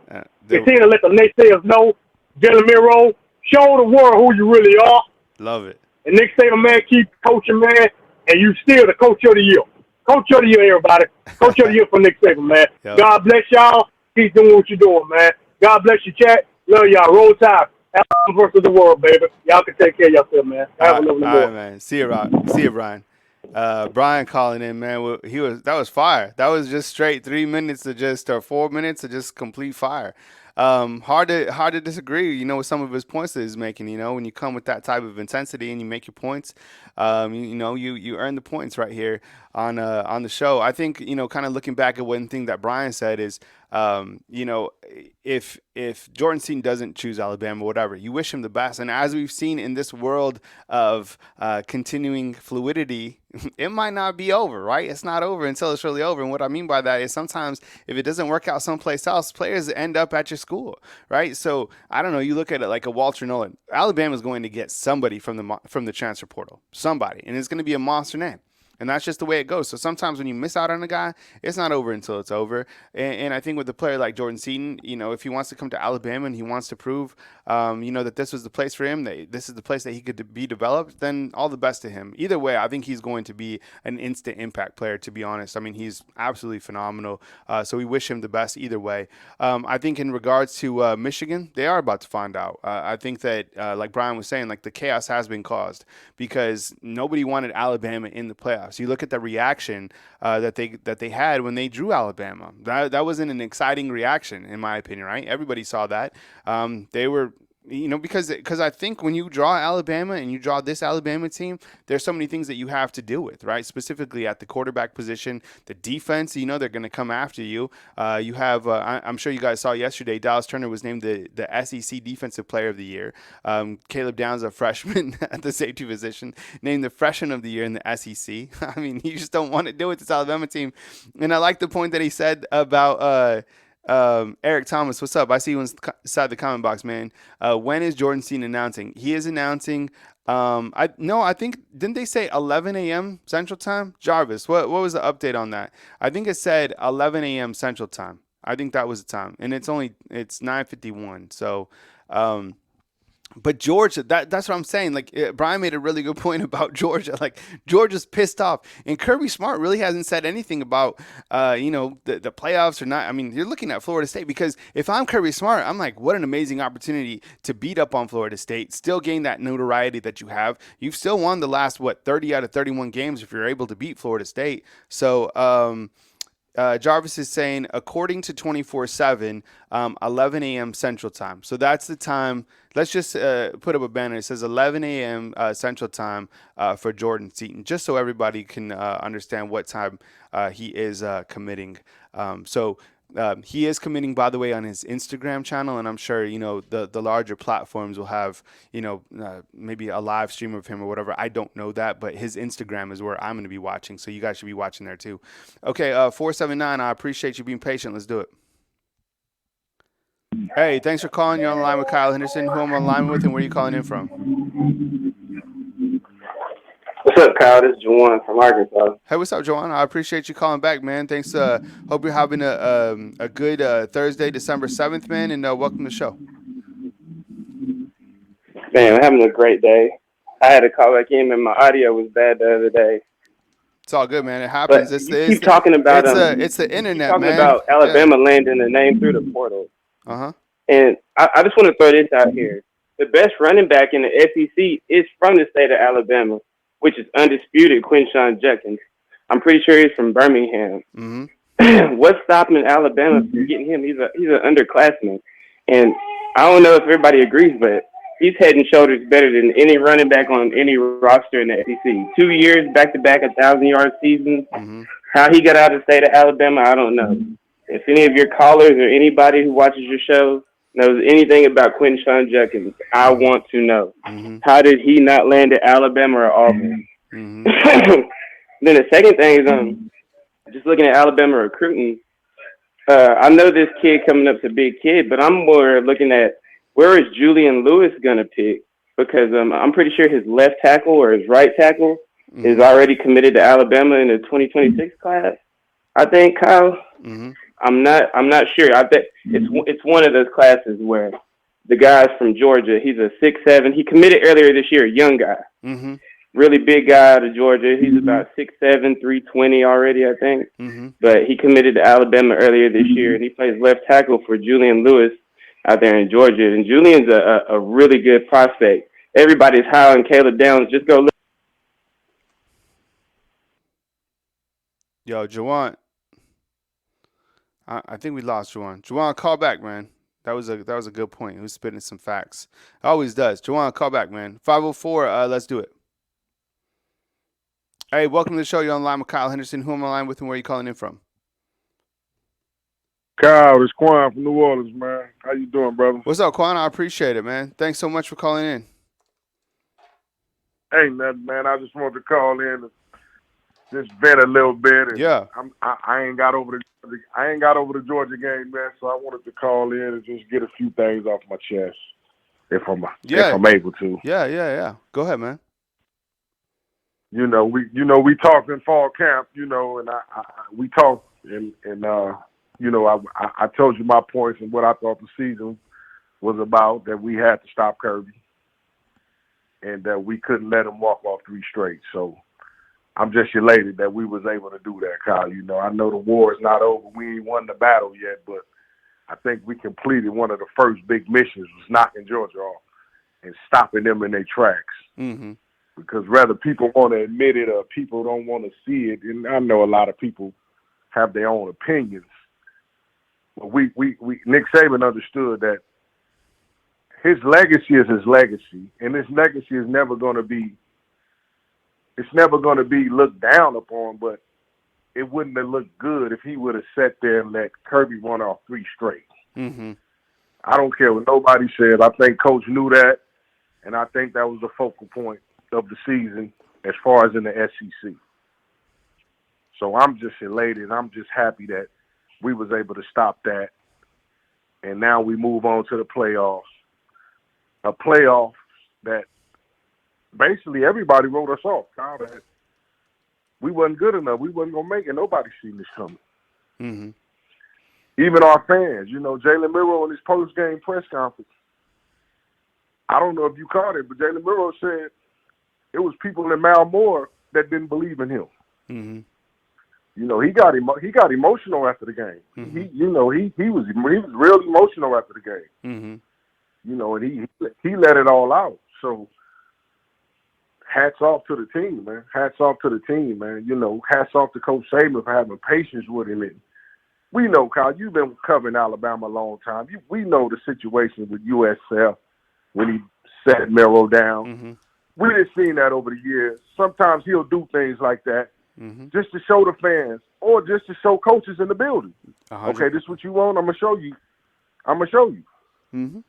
Continue to let the naysayers know. Jalen Miro, show the world who you really are. Love it. And Nick Saban, man, keep coaching, man. And you still the coach of the year. Coach of the year, everybody. Coach of the year for Nick Saban, man. Yep. God bless y'all. Keep doing what you're doing, man. God bless you, chat. Love y'all. Roll Tide. Alabama versus the world, baby. Y'all can take care of yourself, man. Have a lovely day. All right, man. See you, Brian. Brian calling in, man. That was fire. That was just straight 3 minutes of just or 4 minutes of just complete fire. Hard to disagree, with some of his points that he's making. When you come with that type of intensity and you make your points, you earn the points right here on the show. I think kind of looking back at one thing that Brian said is, if Jordan Seaton doesn't choose Alabama, whatever, you wish him the best. And as we've seen in this world of continuing fluidity, it might not be over, right? It's not over until it's really over. And what I mean by that is sometimes if it doesn't work out someplace else, players end up at your school, right? So I don't know. You look at it like a Walter Nolan. Alabama's going to get somebody from the transfer portal, somebody, and it's going to be a monster name. And that's just the way it goes. So sometimes when you miss out on a guy, it's not over until it's over. And I think with a player like Jordan Seaton, if he wants to come to Alabama and he wants to prove, that this was the place for him, that this is the place that he could be developed, then all the best to him. Either way, I think he's going to be an instant impact player, to be honest. I mean, he's absolutely phenomenal. So we wish him the best either way. I think in regards to Michigan, they are about to find out. I think that, like Brian was saying, like the chaos has been caused because nobody wanted Alabama in the playoffs. You look at the reaction that they had when they drew Alabama. That wasn't an exciting reaction, in my opinion, right? Everybody saw that. They were, because I think when you draw Alabama and you draw this Alabama team, there's so many things that you have to deal with, right? Specifically at the quarterback position, the defense, they're going to come after you. You have, I'm sure you guys saw yesterday, Dallas Turner was named the SEC Defensive Player of the Year. Caleb Downs, a freshman at the safety position, named the Freshman of the Year in the SEC. I mean, you just don't want to deal with this Alabama team. And I like the point that he said about Eric Thomas, what's up? I see you inside the comment box, man. When is Jordan Seaton announcing? He is announcing. I think didn't they say 11 a.m. Central Time? Jarvis, what was the update on that? I think it said 11 a.m. Central Time. I think that was the time, and it's 9:51. So, but Georgia, that's what I'm saying. Like Brian made a really good point about Georgia. Like Georgia's pissed off, and Kirby Smart really hasn't said anything about the playoffs or not. I mean, you're looking at Florida State because if I'm Kirby Smart, I'm like, what an amazing opportunity to beat up on Florida State, still gain that notoriety that you have. You've still won the last 30 out of 31 games if you're able to beat Florida State. So. Jarvis is saying, according to 24/7, 11 a.m. Central Time. So that's the time. Let's just put up a banner. It says 11 a.m. Central Time for Jordan Seaton, just so everybody can understand what time he is committing. He is committing, by the way, on his Instagram channel, and I'm sure the larger platforms will have maybe a live stream of him or whatever. I don't know that, but his Instagram is where I'm going to be watching, so you guys should be watching there too. Okay, 479. I appreciate you being patient. Let's do it. Hey, thanks for calling. You're on the line with Kyle Henderson. Who I'm on the line with, and where are you calling in from? What's up, Kyle? This is Juwan from Arkansas. Hey, what's up, Juwan? I appreciate you calling back, man. Thanks. Hope you're having a good Thursday, December 7th, man, and welcome to the show. Man, I'm having a great day. I had to call back in, and my audio was bad the other day. It's all good, man. It happens. Keep talking about it's the internet, talking man. About Alabama landing a name through the portal. Uh-huh. And I just want to throw this out here. The best running back in the SEC is from the state of Alabama, which is undisputed, Quinshon Judkins. I'm pretty sure he's from Birmingham. Mm-hmm. What's stopping Alabama from getting him? He's an underclassman, and I don't know if everybody agrees, but he's head and shoulders better than any running back on any roster in the SEC. 2 years back to back, 1,000-yard seasons. Mm-hmm. How he got out of the state of Alabama, I don't know. If any of your callers or anybody who watches your show knows anything about Quentin Sean Judkins, I want to know. Mm-hmm. How did he not land at Alabama or Auburn? Mm-hmm. Then the second thing is just looking at Alabama recruiting. I know this kid coming up's a big kid, but I'm more looking at where is Julian Lewis going to pick? Because I'm pretty sure his left tackle or his right tackle is already committed to Alabama in the 2026 class. I think, Kyle. Mm-hmm. I'm not sure. I bet it's one of those classes where the guy's from Georgia. He's a 6'7". He committed earlier this year, a young guy. Mm-hmm. Really big guy out of Georgia. He's about 6'7", 320 already, I think. Mm-hmm. But he committed to Alabama earlier this year, and he plays left tackle for Julian Lewis out there in Georgia. And Julian's a really good prospect. Everybody's high on Caleb Downs. Just go look. Yo, Juwan. I think we lost Juwan. Juwan, call back, man. That was a good point. He was spitting some facts. Always does. Juwan, call back, man. 504. Let's do it. Hey, welcome to the show. You're on the line with Kyle Henderson. Who am I on the line with, and where are you calling in from? Kyle, it's Quan from New Orleans, man. How you doing, brother? What's up, Quan? I appreciate it, man. Thanks so much for calling in. Ain't nothing, man. I just wanted to call in and just vent a little bit. And Yeah. I ain't got over the Georgia game, man. So I wanted to call in and just get a few things off my chest, if I'm able to. Yeah. Go ahead, man. We talked in fall camp, and we talked and I told you my points and what I thought the season was about, that we had to stop Kirby and that we couldn't let him walk off 3 straight. So I'm just elated that we was able to do that, Kyle. I know the war is not over. We ain't won the battle yet, but I think we completed one of the first big missions, was knocking Georgia off and stopping them in their tracks. Mm-hmm. Because whether people want to admit it or people don't want to see it, and I know a lot of people have their own opinions, but we Nick Saban understood that his legacy is his legacy, and his legacy is never going to be looked down upon, but it wouldn't have looked good if he would have sat there and let Kirby run off 3 straight. Mm-hmm. I don't care what nobody said. I think Coach knew that, and I think that was the focal point of the season as far as in the SEC. So I'm just elated. I'm just happy that we was able to stop that, and now we move on to the playoffs. A playoff that basically everybody wrote us off, Kyle, that we wasn't good enough. We wasn't going to make it. Nobody seen this coming. Mm-hmm. Even our fans. Jalen Miro in his post-game press conference, I don't know if you caught it, but Jalen Miro said it was people in Mount Moore that didn't believe in him. Mm-hmm. He got emotional after the game. Mm-hmm. He was real emotional after the game. Mm-hmm. And he let it all out. So hats off to the team, man. Hats off to the team, man. Hats off to Coach Saban for having patience with him. And we know, Kyle, you've been covering Alabama a long time. We know the situation with USF when he set Mero down. Mm-hmm. We've seen that over the years. Sometimes he'll do things like that just to show the fans or just to show coaches in the building. 100%. Okay, this is what you want. I'm going to show you. Mm-hmm.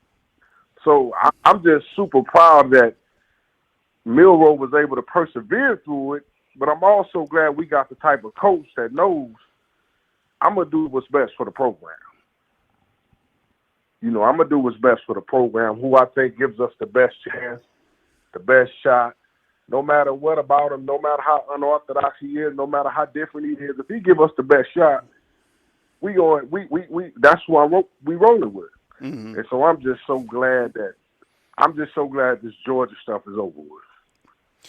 So I'm just super proud that Milroe was able to persevere through it, but I'm also glad we got the type of coach that knows I'm going to do what's best for the program. I'm going to do what's best for the program, who I think gives us the best chance, the best shot, no matter what about him, no matter how unorthodox he is, no matter how different he is. If he give us the best shot, we that's who we rolling with. Mm-hmm. And so I'm just so glad this Georgia stuff is over with.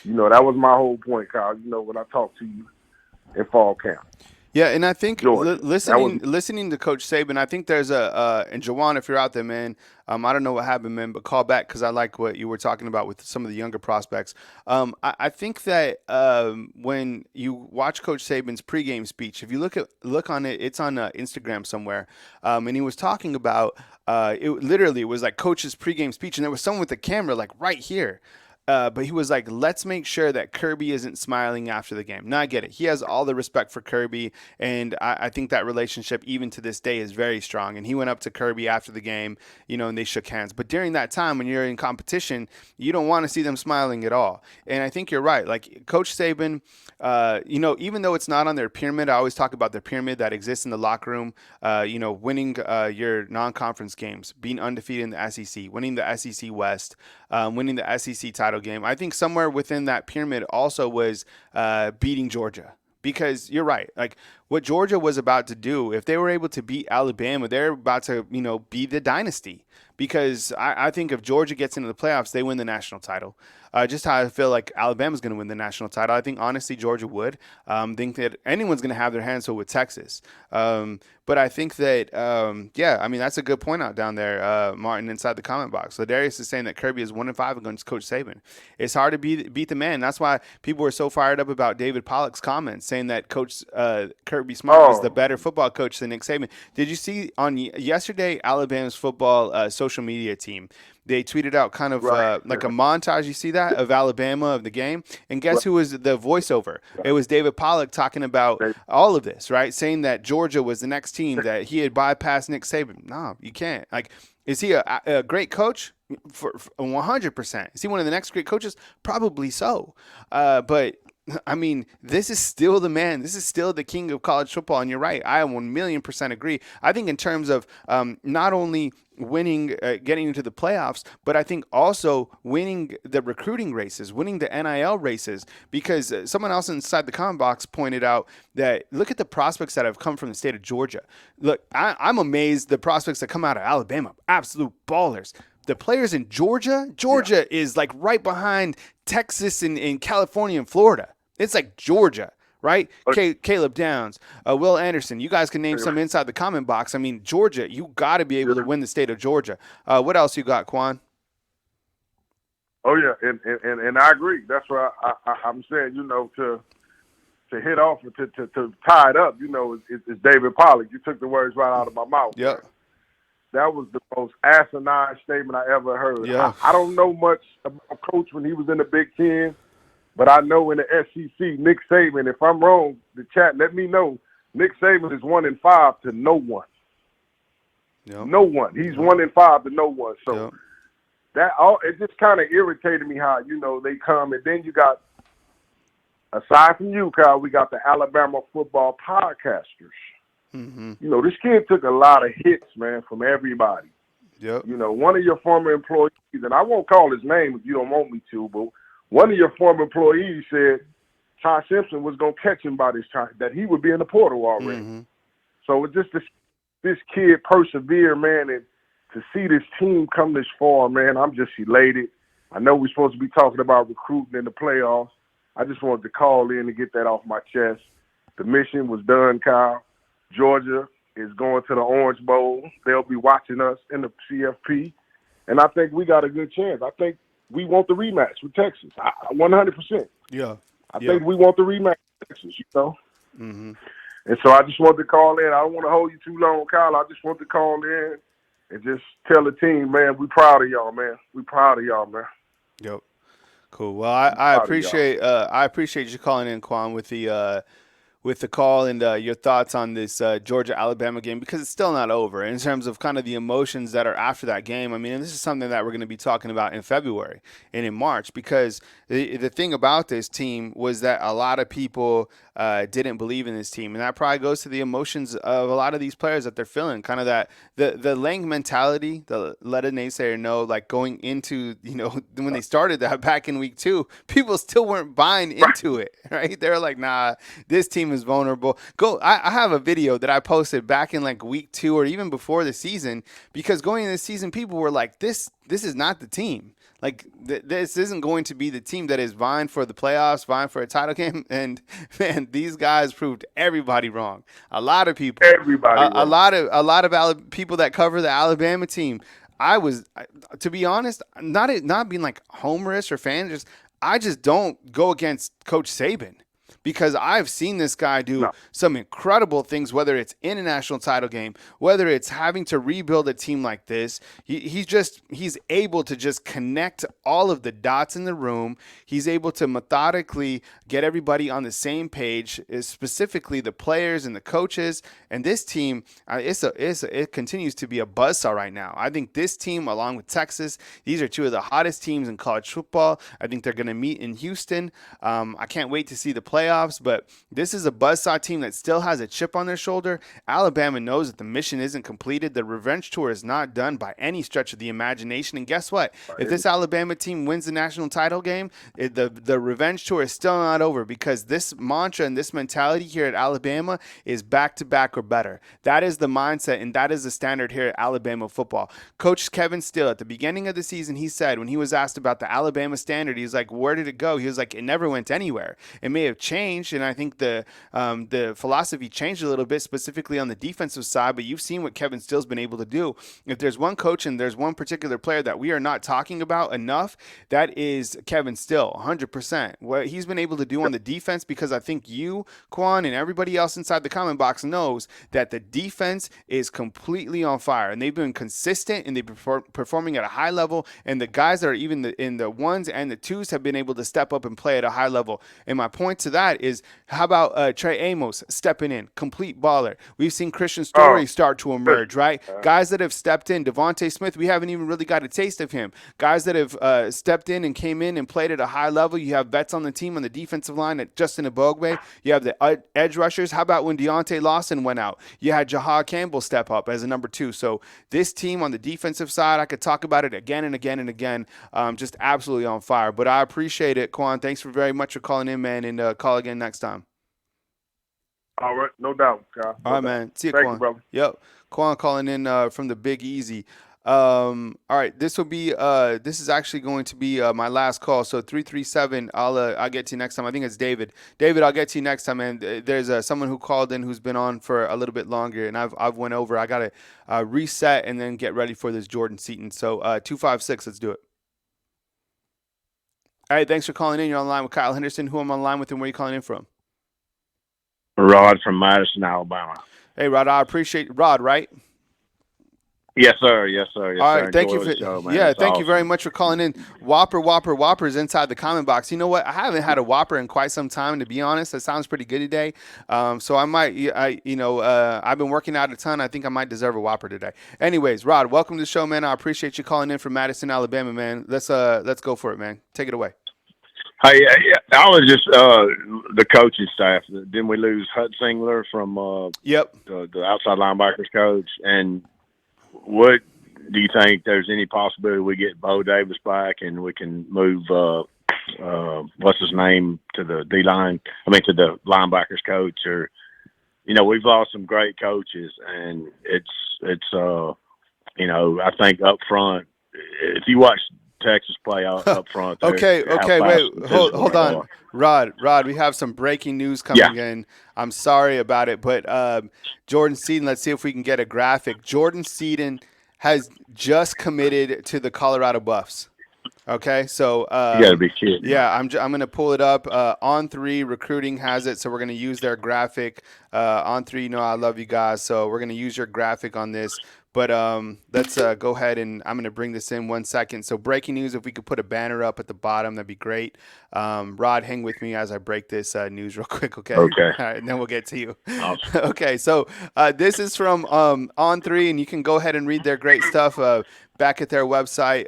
That was my whole point, Kyle, when I talked to you in fall camp. Yeah, and I think Georgia. listening to Coach Saban, I think there's and Jawan, if you're out there, man, I don't know what happened, man, but call back because I like what you were talking about with some of the younger prospects. I think that when you watch Coach Saban's pregame speech, if you look on it, it's on Instagram somewhere, and he was talking about it was like Coach's pregame speech, and there was someone with the camera like right here. But he was like, let's make sure that Kirby isn't smiling after the game. Now, I get it. He has all the respect for Kirby, and I think that relationship, even to this day, is very strong. And he went up to Kirby after the game, and they shook hands. But during that time, when you're in competition, you don't want to see them smiling at all. And I think you're right. Like, Coach Saban, even though it's not on their pyramid, I always talk about the pyramid that exists in the locker room, winning your non-conference games, being undefeated in the SEC, winning the SEC West, winning the SEC title game. I think somewhere within that pyramid also was beating Georgia. Because you're right, like what Georgia was about to do, if they were able to beat Alabama, they're about to, be the dynasty. Because I think if Georgia gets into the playoffs, they win the national title. Just how I feel like Alabama's going to win the national title. I think, honestly, Georgia would. Think that anyone's going to have their hands full with Texas. But I think that, that's a good point out down there, Martin, inside the comment box. So Darius is saying that Kirby is 1-5 against Coach Saban. It's hard to beat the man. That's why people were so fired up about David Pollock's comments, saying that Coach Kirby Smart was the better football coach than Nick Saban. Did you see on yesterday Alabama's football social media team? They tweeted out kind of like a montage. You see that of Alabama of the game, and guess who was the voiceover? It was David Pollock talking about all of this, right? Saying that Georgia was the next team, that he had bypassed Nick Saban. No, you can't. Like, is he a great coach? For 100%. Is he one of the next great coaches? Probably so. But I mean, this is still the man. This is still the king of college football. And you're right. I 1,000,000% agree. I think in terms of not only winning, getting into the playoffs, but I think also winning the recruiting races, winning the NIL races, because someone else inside the comment box pointed out that look at the prospects that have come from the state of Georgia. Look, I'm amazed the prospects that come out of Alabama, absolute ballers. The players in Georgia is like right behind Texas and California and Florida. It's like Georgia, right? Caleb Downs, Will Anderson. You guys can name some inside the comment box. I mean, Georgia, you got to be able to win the state of Georgia. What else you got, Quan? Oh yeah, and I agree. That's what I'm saying. To hit off to tie it up, it's David Pollock. You took the words right out of my mouth. Yeah. That was the most asinine statement I ever heard. Yeah. I don't know much about Coach when he was in the Big Ten, but I know in the SEC, Nick Saban, if I'm wrong, the chat, let me know. Nick Saban is 1-5 to no one. Yep. No one. He's 1-5 to no one. So it just kind of irritated me how, they come, and then you got, aside from you, Kyle, we got the Alabama football podcasters. Mm-hmm. This kid took a lot of hits, man, from everybody. Yep. One of your former employees, and I won't call his name if you don't want me to, but one of your former employees said Ty Simpson was going to catch him by this time, that he would be in the portal already. Mm-hmm. So it's just this kid persevere, man, and to see this team come this far, man, I'm just elated. I know we're supposed to be talking about recruiting in the playoffs. I just wanted to call in and get that off my chest. The mission was done, Kyle. Georgia is going to the Orange Bowl. They'll be watching us in the CFP. And I think we got a good chance. I think we want the rematch with Texas. 100%. Yeah. I think we want the rematch with Texas, Mm-hmm. And so I just wanted to call in. I don't want to hold you too long, Kyle. I just want to call in and just tell the team, man, we proud of y'all, man. We proud of y'all, man. Yep. Cool. Well, I appreciate you calling in, Quan, with the call and your thoughts on this Georgia-Alabama game, because it's still not over in terms of kind of the emotions that are after that game. I mean, and this is something that we're going to be talking about in February and in March, because the thing about this team was that a lot of people didn't believe in this team, and that probably goes to the emotions of a lot of these players that they're feeling, kind of that the Lang mentality, the let a naysayer know, like going into, when they started that back in week 2, people still weren't buying into it, right? They're like, nah, this team is is vulnerable. I have a video that I posted back in like week 2 or even before the season, because going into the season, people were like, this is not the team. Like, this isn't going to be the team that is vying for the playoffs, vying for a title game. And man, these guys proved everybody wrong. A lot of people, a lot of people that cover the Alabama team. To be honest, not being like homerish or fan, I just don't go against Coach Saban, because I've seen this guy do some incredible things, whether it's in a national title game, whether it's having to rebuild a team like this. He's able to just connect all of the dots in the room. He's able to methodically get everybody on the same page, specifically the players and the coaches. And this team, it continues to be a buzzsaw right now. I think this team, along with Texas, these are two of the hottest teams in college football. I think they're going to meet in Houston. I can't wait to see the playoffs. But this is a buzzsaw team that still has a chip on their shoulder. Alabama knows that the mission isn't completed. The revenge tour is not done by any stretch of the imagination. And guess what? If this Alabama team wins the national title game, the revenge tour is still not over, because this mantra and this mentality here at Alabama is back-to-back or better. That is the mindset, and that is the standard here at Alabama football. Coach Kevin Steele, at the beginning of the season, he said, when he was asked about the Alabama standard, he was like, where did it go? He was like, it never went anywhere. It may have changed, and I think the philosophy changed a little bit, specifically on the defensive side, but you've seen what Kevin Steele's been able to do. If there's one coach and there's one particular player that we are not talking about enough, that is Kevin Steele, 100%. What he's been able to do on the defense, because I think you, Quan, and everybody else inside the comment box knows that the defense is completely on fire, and they've been consistent, and they've been performing at a high level, and the guys that are even in the ones and the twos have been able to step up and play at a high level. And my point to that is, how about Trey Amos stepping in, complete baller? We've seen Christian Story start to emerge, right? Guys that have stepped in, Devontae Smith, we haven't even really got a taste of him. Guys that have stepped in and came in and played at a high level. You have vets on the team on the defensive line at Justin Ebogbe. You have the edge rushers. How about when Deontay Lawson went out? You had Jahad Campbell step up as a number 2. So this team on the defensive side, I could talk about it again and again and again, just absolutely on fire. But I appreciate it, Quan. Thanks very much for calling in, man, and call again next time. All right, no doubt, Kyle. All right, man. See you, Thank Quan. you, brother. Yep, Quan calling in from the Big Easy. All right, this is actually going to be my last call. So 337. I'll get to you next time. I think it's David. David, I'll get to you next time. And there's someone who called in who's been on for a little bit longer, and I've went over. I gotta reset and then get ready for this Jordan Seaton. So 256. Let's do it. All right, thanks for calling in. You're on line with Kyle Henderson. Who I'm on line with, and where are you calling in from? Rod from Madison, Alabama. Hey, Rod, I appreciate Rod, right? Yes, sir. Yes, sir. Yes, all sir. right, thank you Enjoy the show, man. yeah, It's thank awesome. you very much for calling in. Whopper's inside the comment box. You know what? I haven't had a Whopper in quite some time, to be honest. That sounds pretty good today. So I might, I've been working out a ton. I think I might deserve a Whopper today. Anyways, Rod, welcome to the show, man. I appreciate you calling in from Madison, Alabama, man. Let's go for it, man. Take it away. Hey, I was just the coaching staff. Didn't we lose Hutzingler from Yep. the outside linebackers coach? And what do you think? There's any possibility we get Bo Davis back and we can move what's his name to the D line? I mean to the linebackers coach. Or we've lost some great coaches, and it's I think up front, if you watch Texas play up front. Okay, wait, hold on. Rod, we have some breaking news coming in. I'm sorry about it, but Jordan Seaton, let's see if we can get a graphic. Jordan Seaton has just committed to the Colorado Buffs. Okay, so you gotta be kidding. Yeah, I'm going to pull it up. On3 Recruiting has it, so we're going to use their graphic. On3, I love you guys, so we're going to use your graphic on this. But let's go ahead, and I'm going to bring this in 1 second. So breaking news, if we could put a banner up at the bottom, that'd be great. Rod, hang with me as I break this news real quick, okay? Okay. All right, and then we'll get to you. Awesome. Okay, so this is from On3, and you can go ahead and read their great stuff back at their website.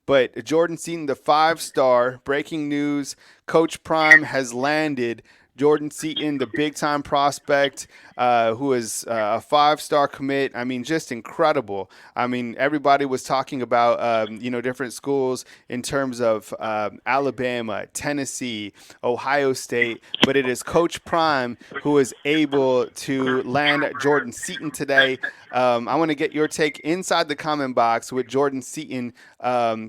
But Jordan Seaton, the 5-star, breaking news, Coach Prime has landed. Jordan Seaton, the big-time prospect, who is a 5-star commit. I mean, just incredible. I mean, everybody was talking about, different schools in terms of Alabama, Tennessee, Ohio State, but it is Coach Prime who is able to land Jordan Seaton today. I want to get your take inside the comment box with Jordan Seaton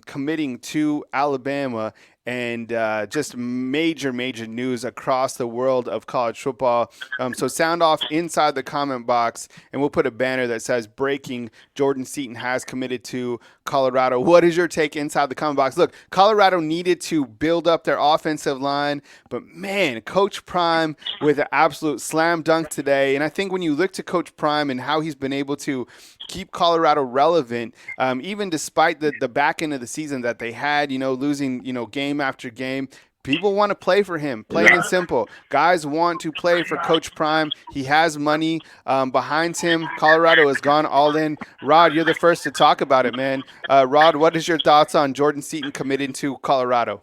committing to Alabama, and just major news across the world of college football. So sound off inside the comment box, and we'll put a banner that says breaking: Jordan Seaton has committed to Colorado. What is your take inside the comment box? Look, Colorado needed to build up their offensive line, but man, Coach Prime with an absolute slam dunk today. And I think when you look to Coach Prime and how he's been able to keep Colorado relevant, even despite the back end of the season that they had, losing, game after game. People want to play for him, plain and simple. Guys want to play for Coach Prime. He has money behind him. Colorado has gone all in. Rod, you're the first to talk about it, man. Rod, what is your thoughts on Jordan Seaton committing to Colorado?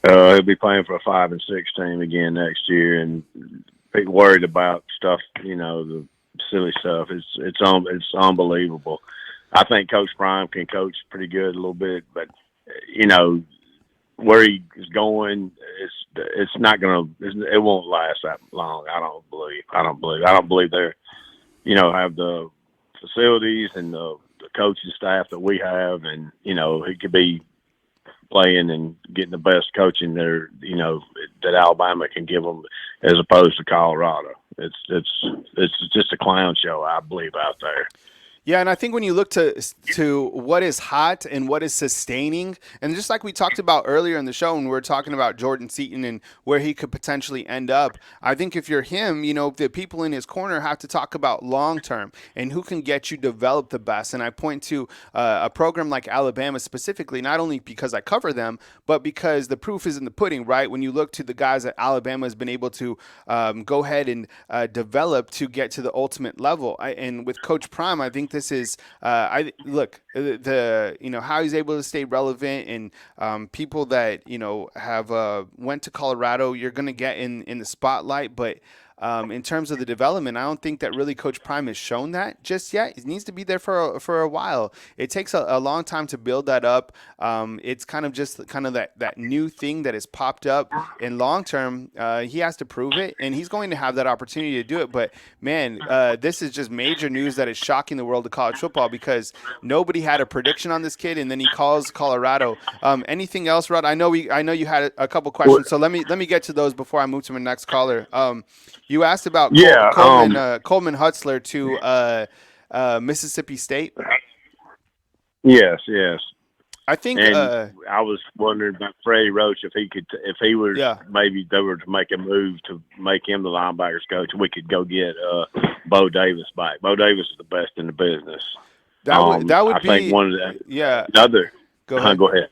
He'll be playing for a 5 and 6 team again next year, and be worried about stuff. The silly stuff. It's unbelievable. I think Coach Prime can coach pretty good a little bit, but where he is going, it's not gonna. It won't last that long. I don't believe they're, have the facilities and the coaching staff that we have, and he could be playing and getting the best coaching there, that Alabama can give them, as opposed to Colorado. It's just a clown show, I believe, out there. Yeah, and I think when you look to what is hot and what is sustaining, and just like we talked about earlier in the show when we were talking about Jordan Seaton and where he could potentially end up, I think if you're him, the people in his corner have to talk about long-term and who can get you developed the best. And I point to a program like Alabama specifically, not only because I cover them, but because the proof is in the pudding, right? When you look to the guys that Alabama has been able to go ahead and develop to get to the ultimate level. And with Coach Prime, I think this is how he's able to stay relevant, and people that have went to Colorado, you're going to get in the spotlight, but in terms of the development, I don't think that really Coach Prime has shown that just yet. He needs to be there for a while. It takes a long time to build that up. It's kind of that new thing that has popped up. In long term, he has to prove it, and he's going to have that opportunity to do it. But man, this is just major news that is shocking the world of college football, because nobody had a prediction on this kid, and then he calls Colorado. Anything else, Rod? I know you had a couple questions, so let me get to those before I move to my next caller. You asked about Coleman Hutzler to Mississippi State. Yes. I think, and I was wondering about Freddie Roach, if he was maybe they were to make a move to make him the linebackers coach, we could go get Bo Davis back. Bo Davis is the best in the business. That would I be think one of the Go ahead. Go ahead.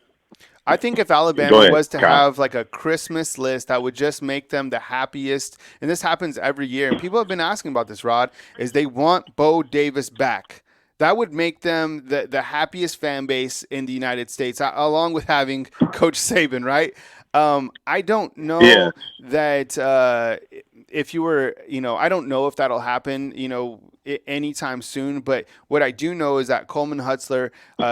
I think if Alabama was to have like a Christmas list that would just make them the happiest, and this happens every year, and people have been asking about this, Rod, is they want Bo Davis back. That would make them the happiest fan base in the United States, along with having Coach Saban, right? I don't know that if you were, I don't know if that'll happen, anytime soon. But what I do know is that Coleman Hutzler,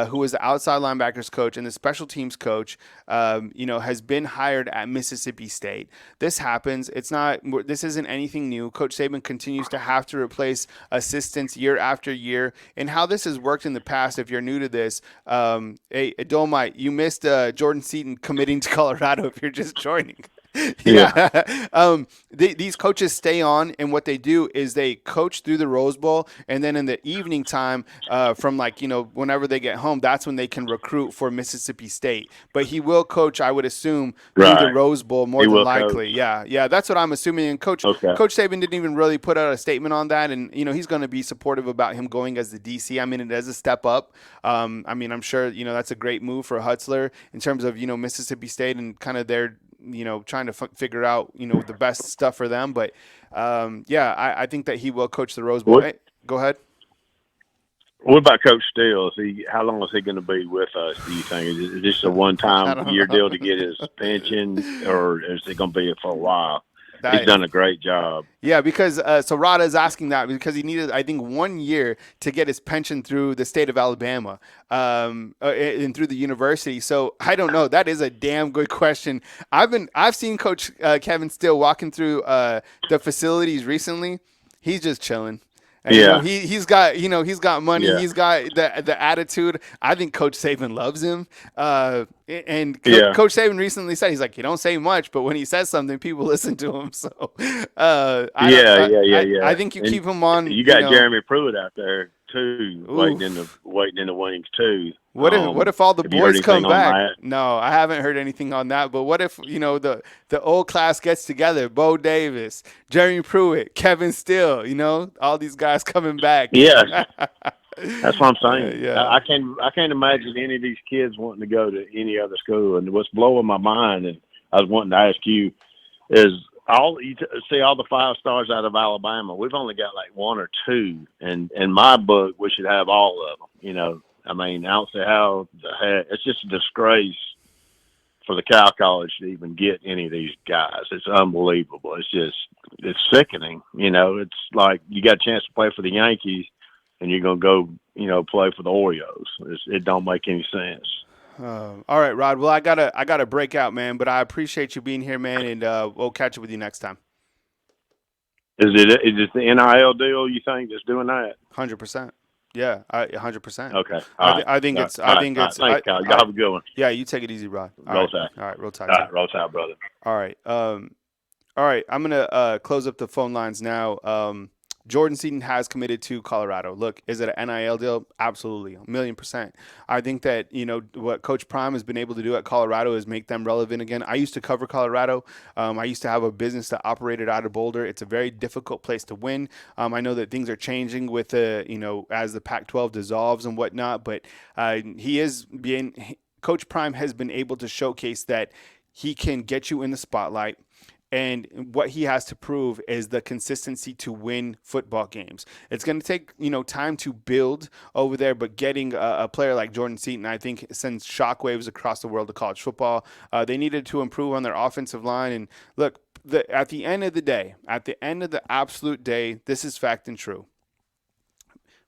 who is the outside linebackers coach and the special teams coach, has been hired at Mississippi State. This happens. This isn't anything new. Coach Saban continues to have to replace assistants year after year. And how this has worked in the past, if you're new to this, hey, Dolmite, you missed Jordan Seaton committing to Colorado if you're just joining. These coaches stay on, and what they do is they coach through the Rose Bowl, and then in the evening time, from whenever they get home, that's when they can recruit for Mississippi State. But he will coach, I would assume, through the Rose Bowl more than likely. Coach. Yeah, that's what I'm assuming. And Coach Saban didn't even really put out a statement on that, and he's going to be supportive about him going as the DC. I mean, it is a step up. I'm sure that's a great move for Hutzler in terms of Mississippi State and kind of their trying to figure out, the best stuff for them. But, I think that he will coach the Rose Bowl. Hey, go ahead. What about Coach Steele? How long is he going to be with us? Do you think is this a I one-time don't year know. deal to get his pension, or is he going to be here for a while? He's That done a great job. Yeah, because so Rada is asking that because he needed, I think, 1 year to get his pension through the state of Alabama, and through the university. So I don't know. That is a damn good question. I've seen Coach Kevin Steele walking through the facilities recently. He's just chilling. And Yeah, he's got money. yeah, He's got the attitude. I think Coach Saban loves him. yeah, Coach Saban recently said he's like, he don't say much, but when he says something, people listen to him. So I don't. yeah. I think you And keep him on. you got Jeremy Pruitt out there too, waiting in Oof. the wings too. What if all the Have you heard boys come anything on back? that? No, I haven't heard anything on that. But what if the old class gets together? Bo Davis, Jeremy Pruitt, Kevin Steele. All these guys coming back. Yes, that's what I'm saying. Yeah. I can't imagine any of these kids wanting to go to any other school. And what's blowing my mind, and I was wanting to ask you, is all the 5 stars out of Alabama. We've only got like 1 or 2, and in my book, we should have all of them. I mean, I don't see how the heck. It's just a disgrace for the Cal College to even get any of these guys. It's unbelievable. It's sickening. It's like you got a chance to play for the Yankees, and you're gonna go, play for the Orioles. It don't make any sense. All right, Rod. Well, I gotta break out, man. But I appreciate you being here, man, and we'll catch up with you next time. Is it the NIL deal you think that's doing that? 100%. Yeah, 100%. Okay. All right. I think it's. All right. Thanks, Kyle. Y'all have a good one. Yeah, you take it easy, Rod. Roll Tide. All right, roll Tide. All right, roll Tide, brother. All right. All right. I'm gonna close up the phone lines now. Jordan Seaton has committed to Colorado. Look, is it an NIL deal? Absolutely, 1,000,000%. I think that what Coach Prime has been able to do at Colorado is make them relevant again. I used to cover Colorado. I used to have a business that operated out of Boulder. It's a very difficult place to win. I know that things are changing with as the Pac-12 dissolves and whatnot, but Coach Prime has been able to showcase that he can get you in the spotlight. And what he has to prove is the consistency to win football games. It's going to take, time to build over there, but getting a player like Jordan Seaton, I think, sends shockwaves across the world of college football. They needed to improve on their offensive line. And look, at the end of the day, at the end of the absolute day, this is fact and true.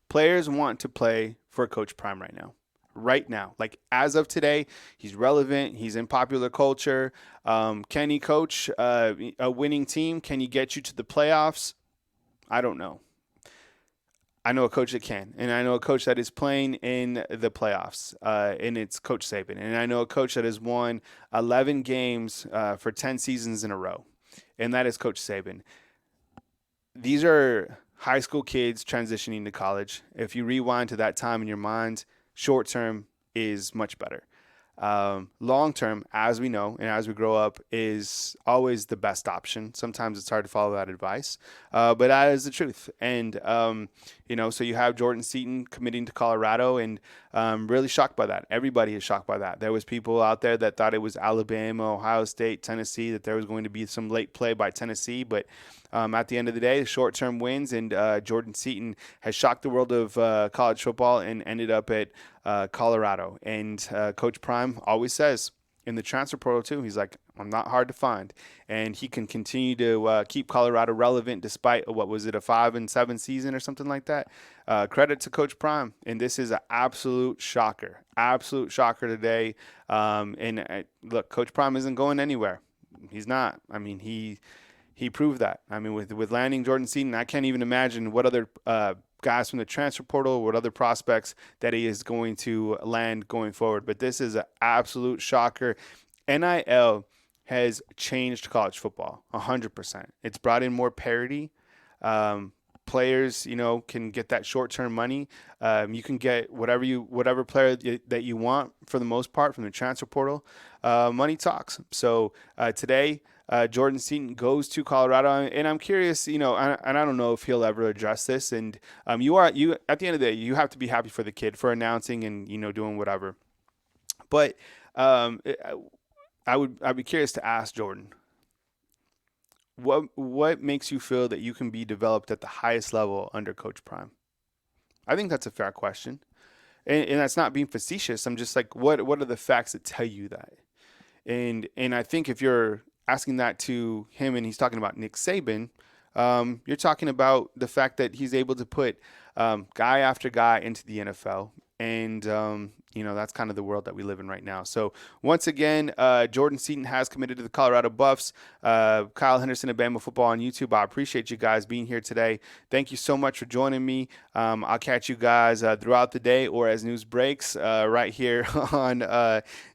Players want to play for Coach Prime right now. Right now, like as of today, he's relevant. He's in popular culture. Can he coach a winning team? Can he get you to the playoffs? I don't know. I know a coach that can, and I know a coach that is playing in the playoffs, and it's Coach Saban. And I know a coach that has won 11 games for 10 seasons in a row, and that is Coach Saban. These are high school kids transitioning to college. If you rewind to that time in your mind, short term is much better. Long term, as we know and as we grow up, is always the best option. Sometimes it's hard to follow that advice, but that is the truth. And so you have Jordan Seaton committing to Colorado, and really shocked by that. Everybody is shocked by that. There was people out there that thought it was Alabama, Ohio State, Tennessee, that there was going to be some late play by Tennessee, but at the end of the day, short-term wins, and Jordan Seaton has shocked the world of college football and ended up at Colorado. And Coach Prime always says in the transfer portal too, he's like, I'm not hard to find. And he can continue to keep Colorado relevant despite, a 5-7 season or something like that. Credit to Coach Prime. And this is an absolute shocker today. Look, Coach Prime isn't going anywhere. He's not. I mean, he proved that. I mean, with landing Jordan Seaton, I can't even imagine what other guys from the transfer portal, what other prospects that he is going to land going forward. But this is an absolute shocker. NIL has changed college football 100%. It's brought in more parity. Players, can get that short-term money. You can get whatever player that you want for the most part from the transfer portal. Money talks. So today, Jordan Seaton goes to Colorado, and I'm curious, and I don't know if he'll ever address this. And you at the end of the day, you have to be happy for the kid for announcing and doing whatever. But I'd be curious to ask Jordan, what makes you feel that you can be developed at the highest level under Coach Prime? I think that's a fair question. And that's not being facetious. I'm just like, what are the facts that tell you that? And I think if you're asking that to him and he's talking about Nick Saban, you're talking about the fact that he's able to put guy after guy into the NFL. And, that's kind of the world that we live in right now. So once again, Jordan Seaton has committed to the Colorado Buffs. Kyle Henderson of Bama Football on YouTube. I appreciate you guys being here today. Thank you so much for joining me. I'll catch you guys throughout the day or as news breaks right here on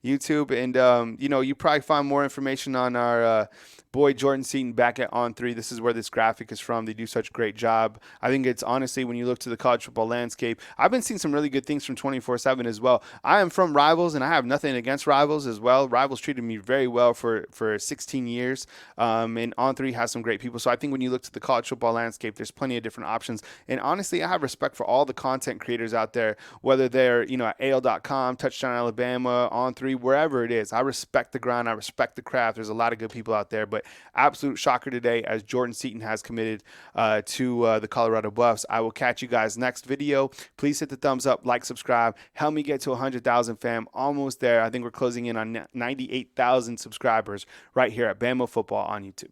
YouTube. And, you probably find more information on our boy Jordan Seaton back at On3. This is where this graphic is from. They do such a great job. I think it's honestly, when you look to the college football landscape, I've been seeing some really good things from 24/7 as well. I am from Rivals, and I have nothing against Rivals as well. Rivals treated me very well for 16 years, and On3 has some great people. So I think when you look to the college football landscape, there's plenty of different options. And honestly, I have respect for all the content creators out there, whether they're at AL.com, Touchdown Alabama, On3, wherever it is. I respect the grind. I respect the craft. There's a lot of good people out there, but absolute shocker today as Jordan Seaton has committed to the Colorado Buffs. I will catch you guys next video. Please hit the thumbs up, like, subscribe. Help me get to 100,000 fam. Almost there. I think we're closing in on 98,000 subscribers right here at Bama Football on YouTube.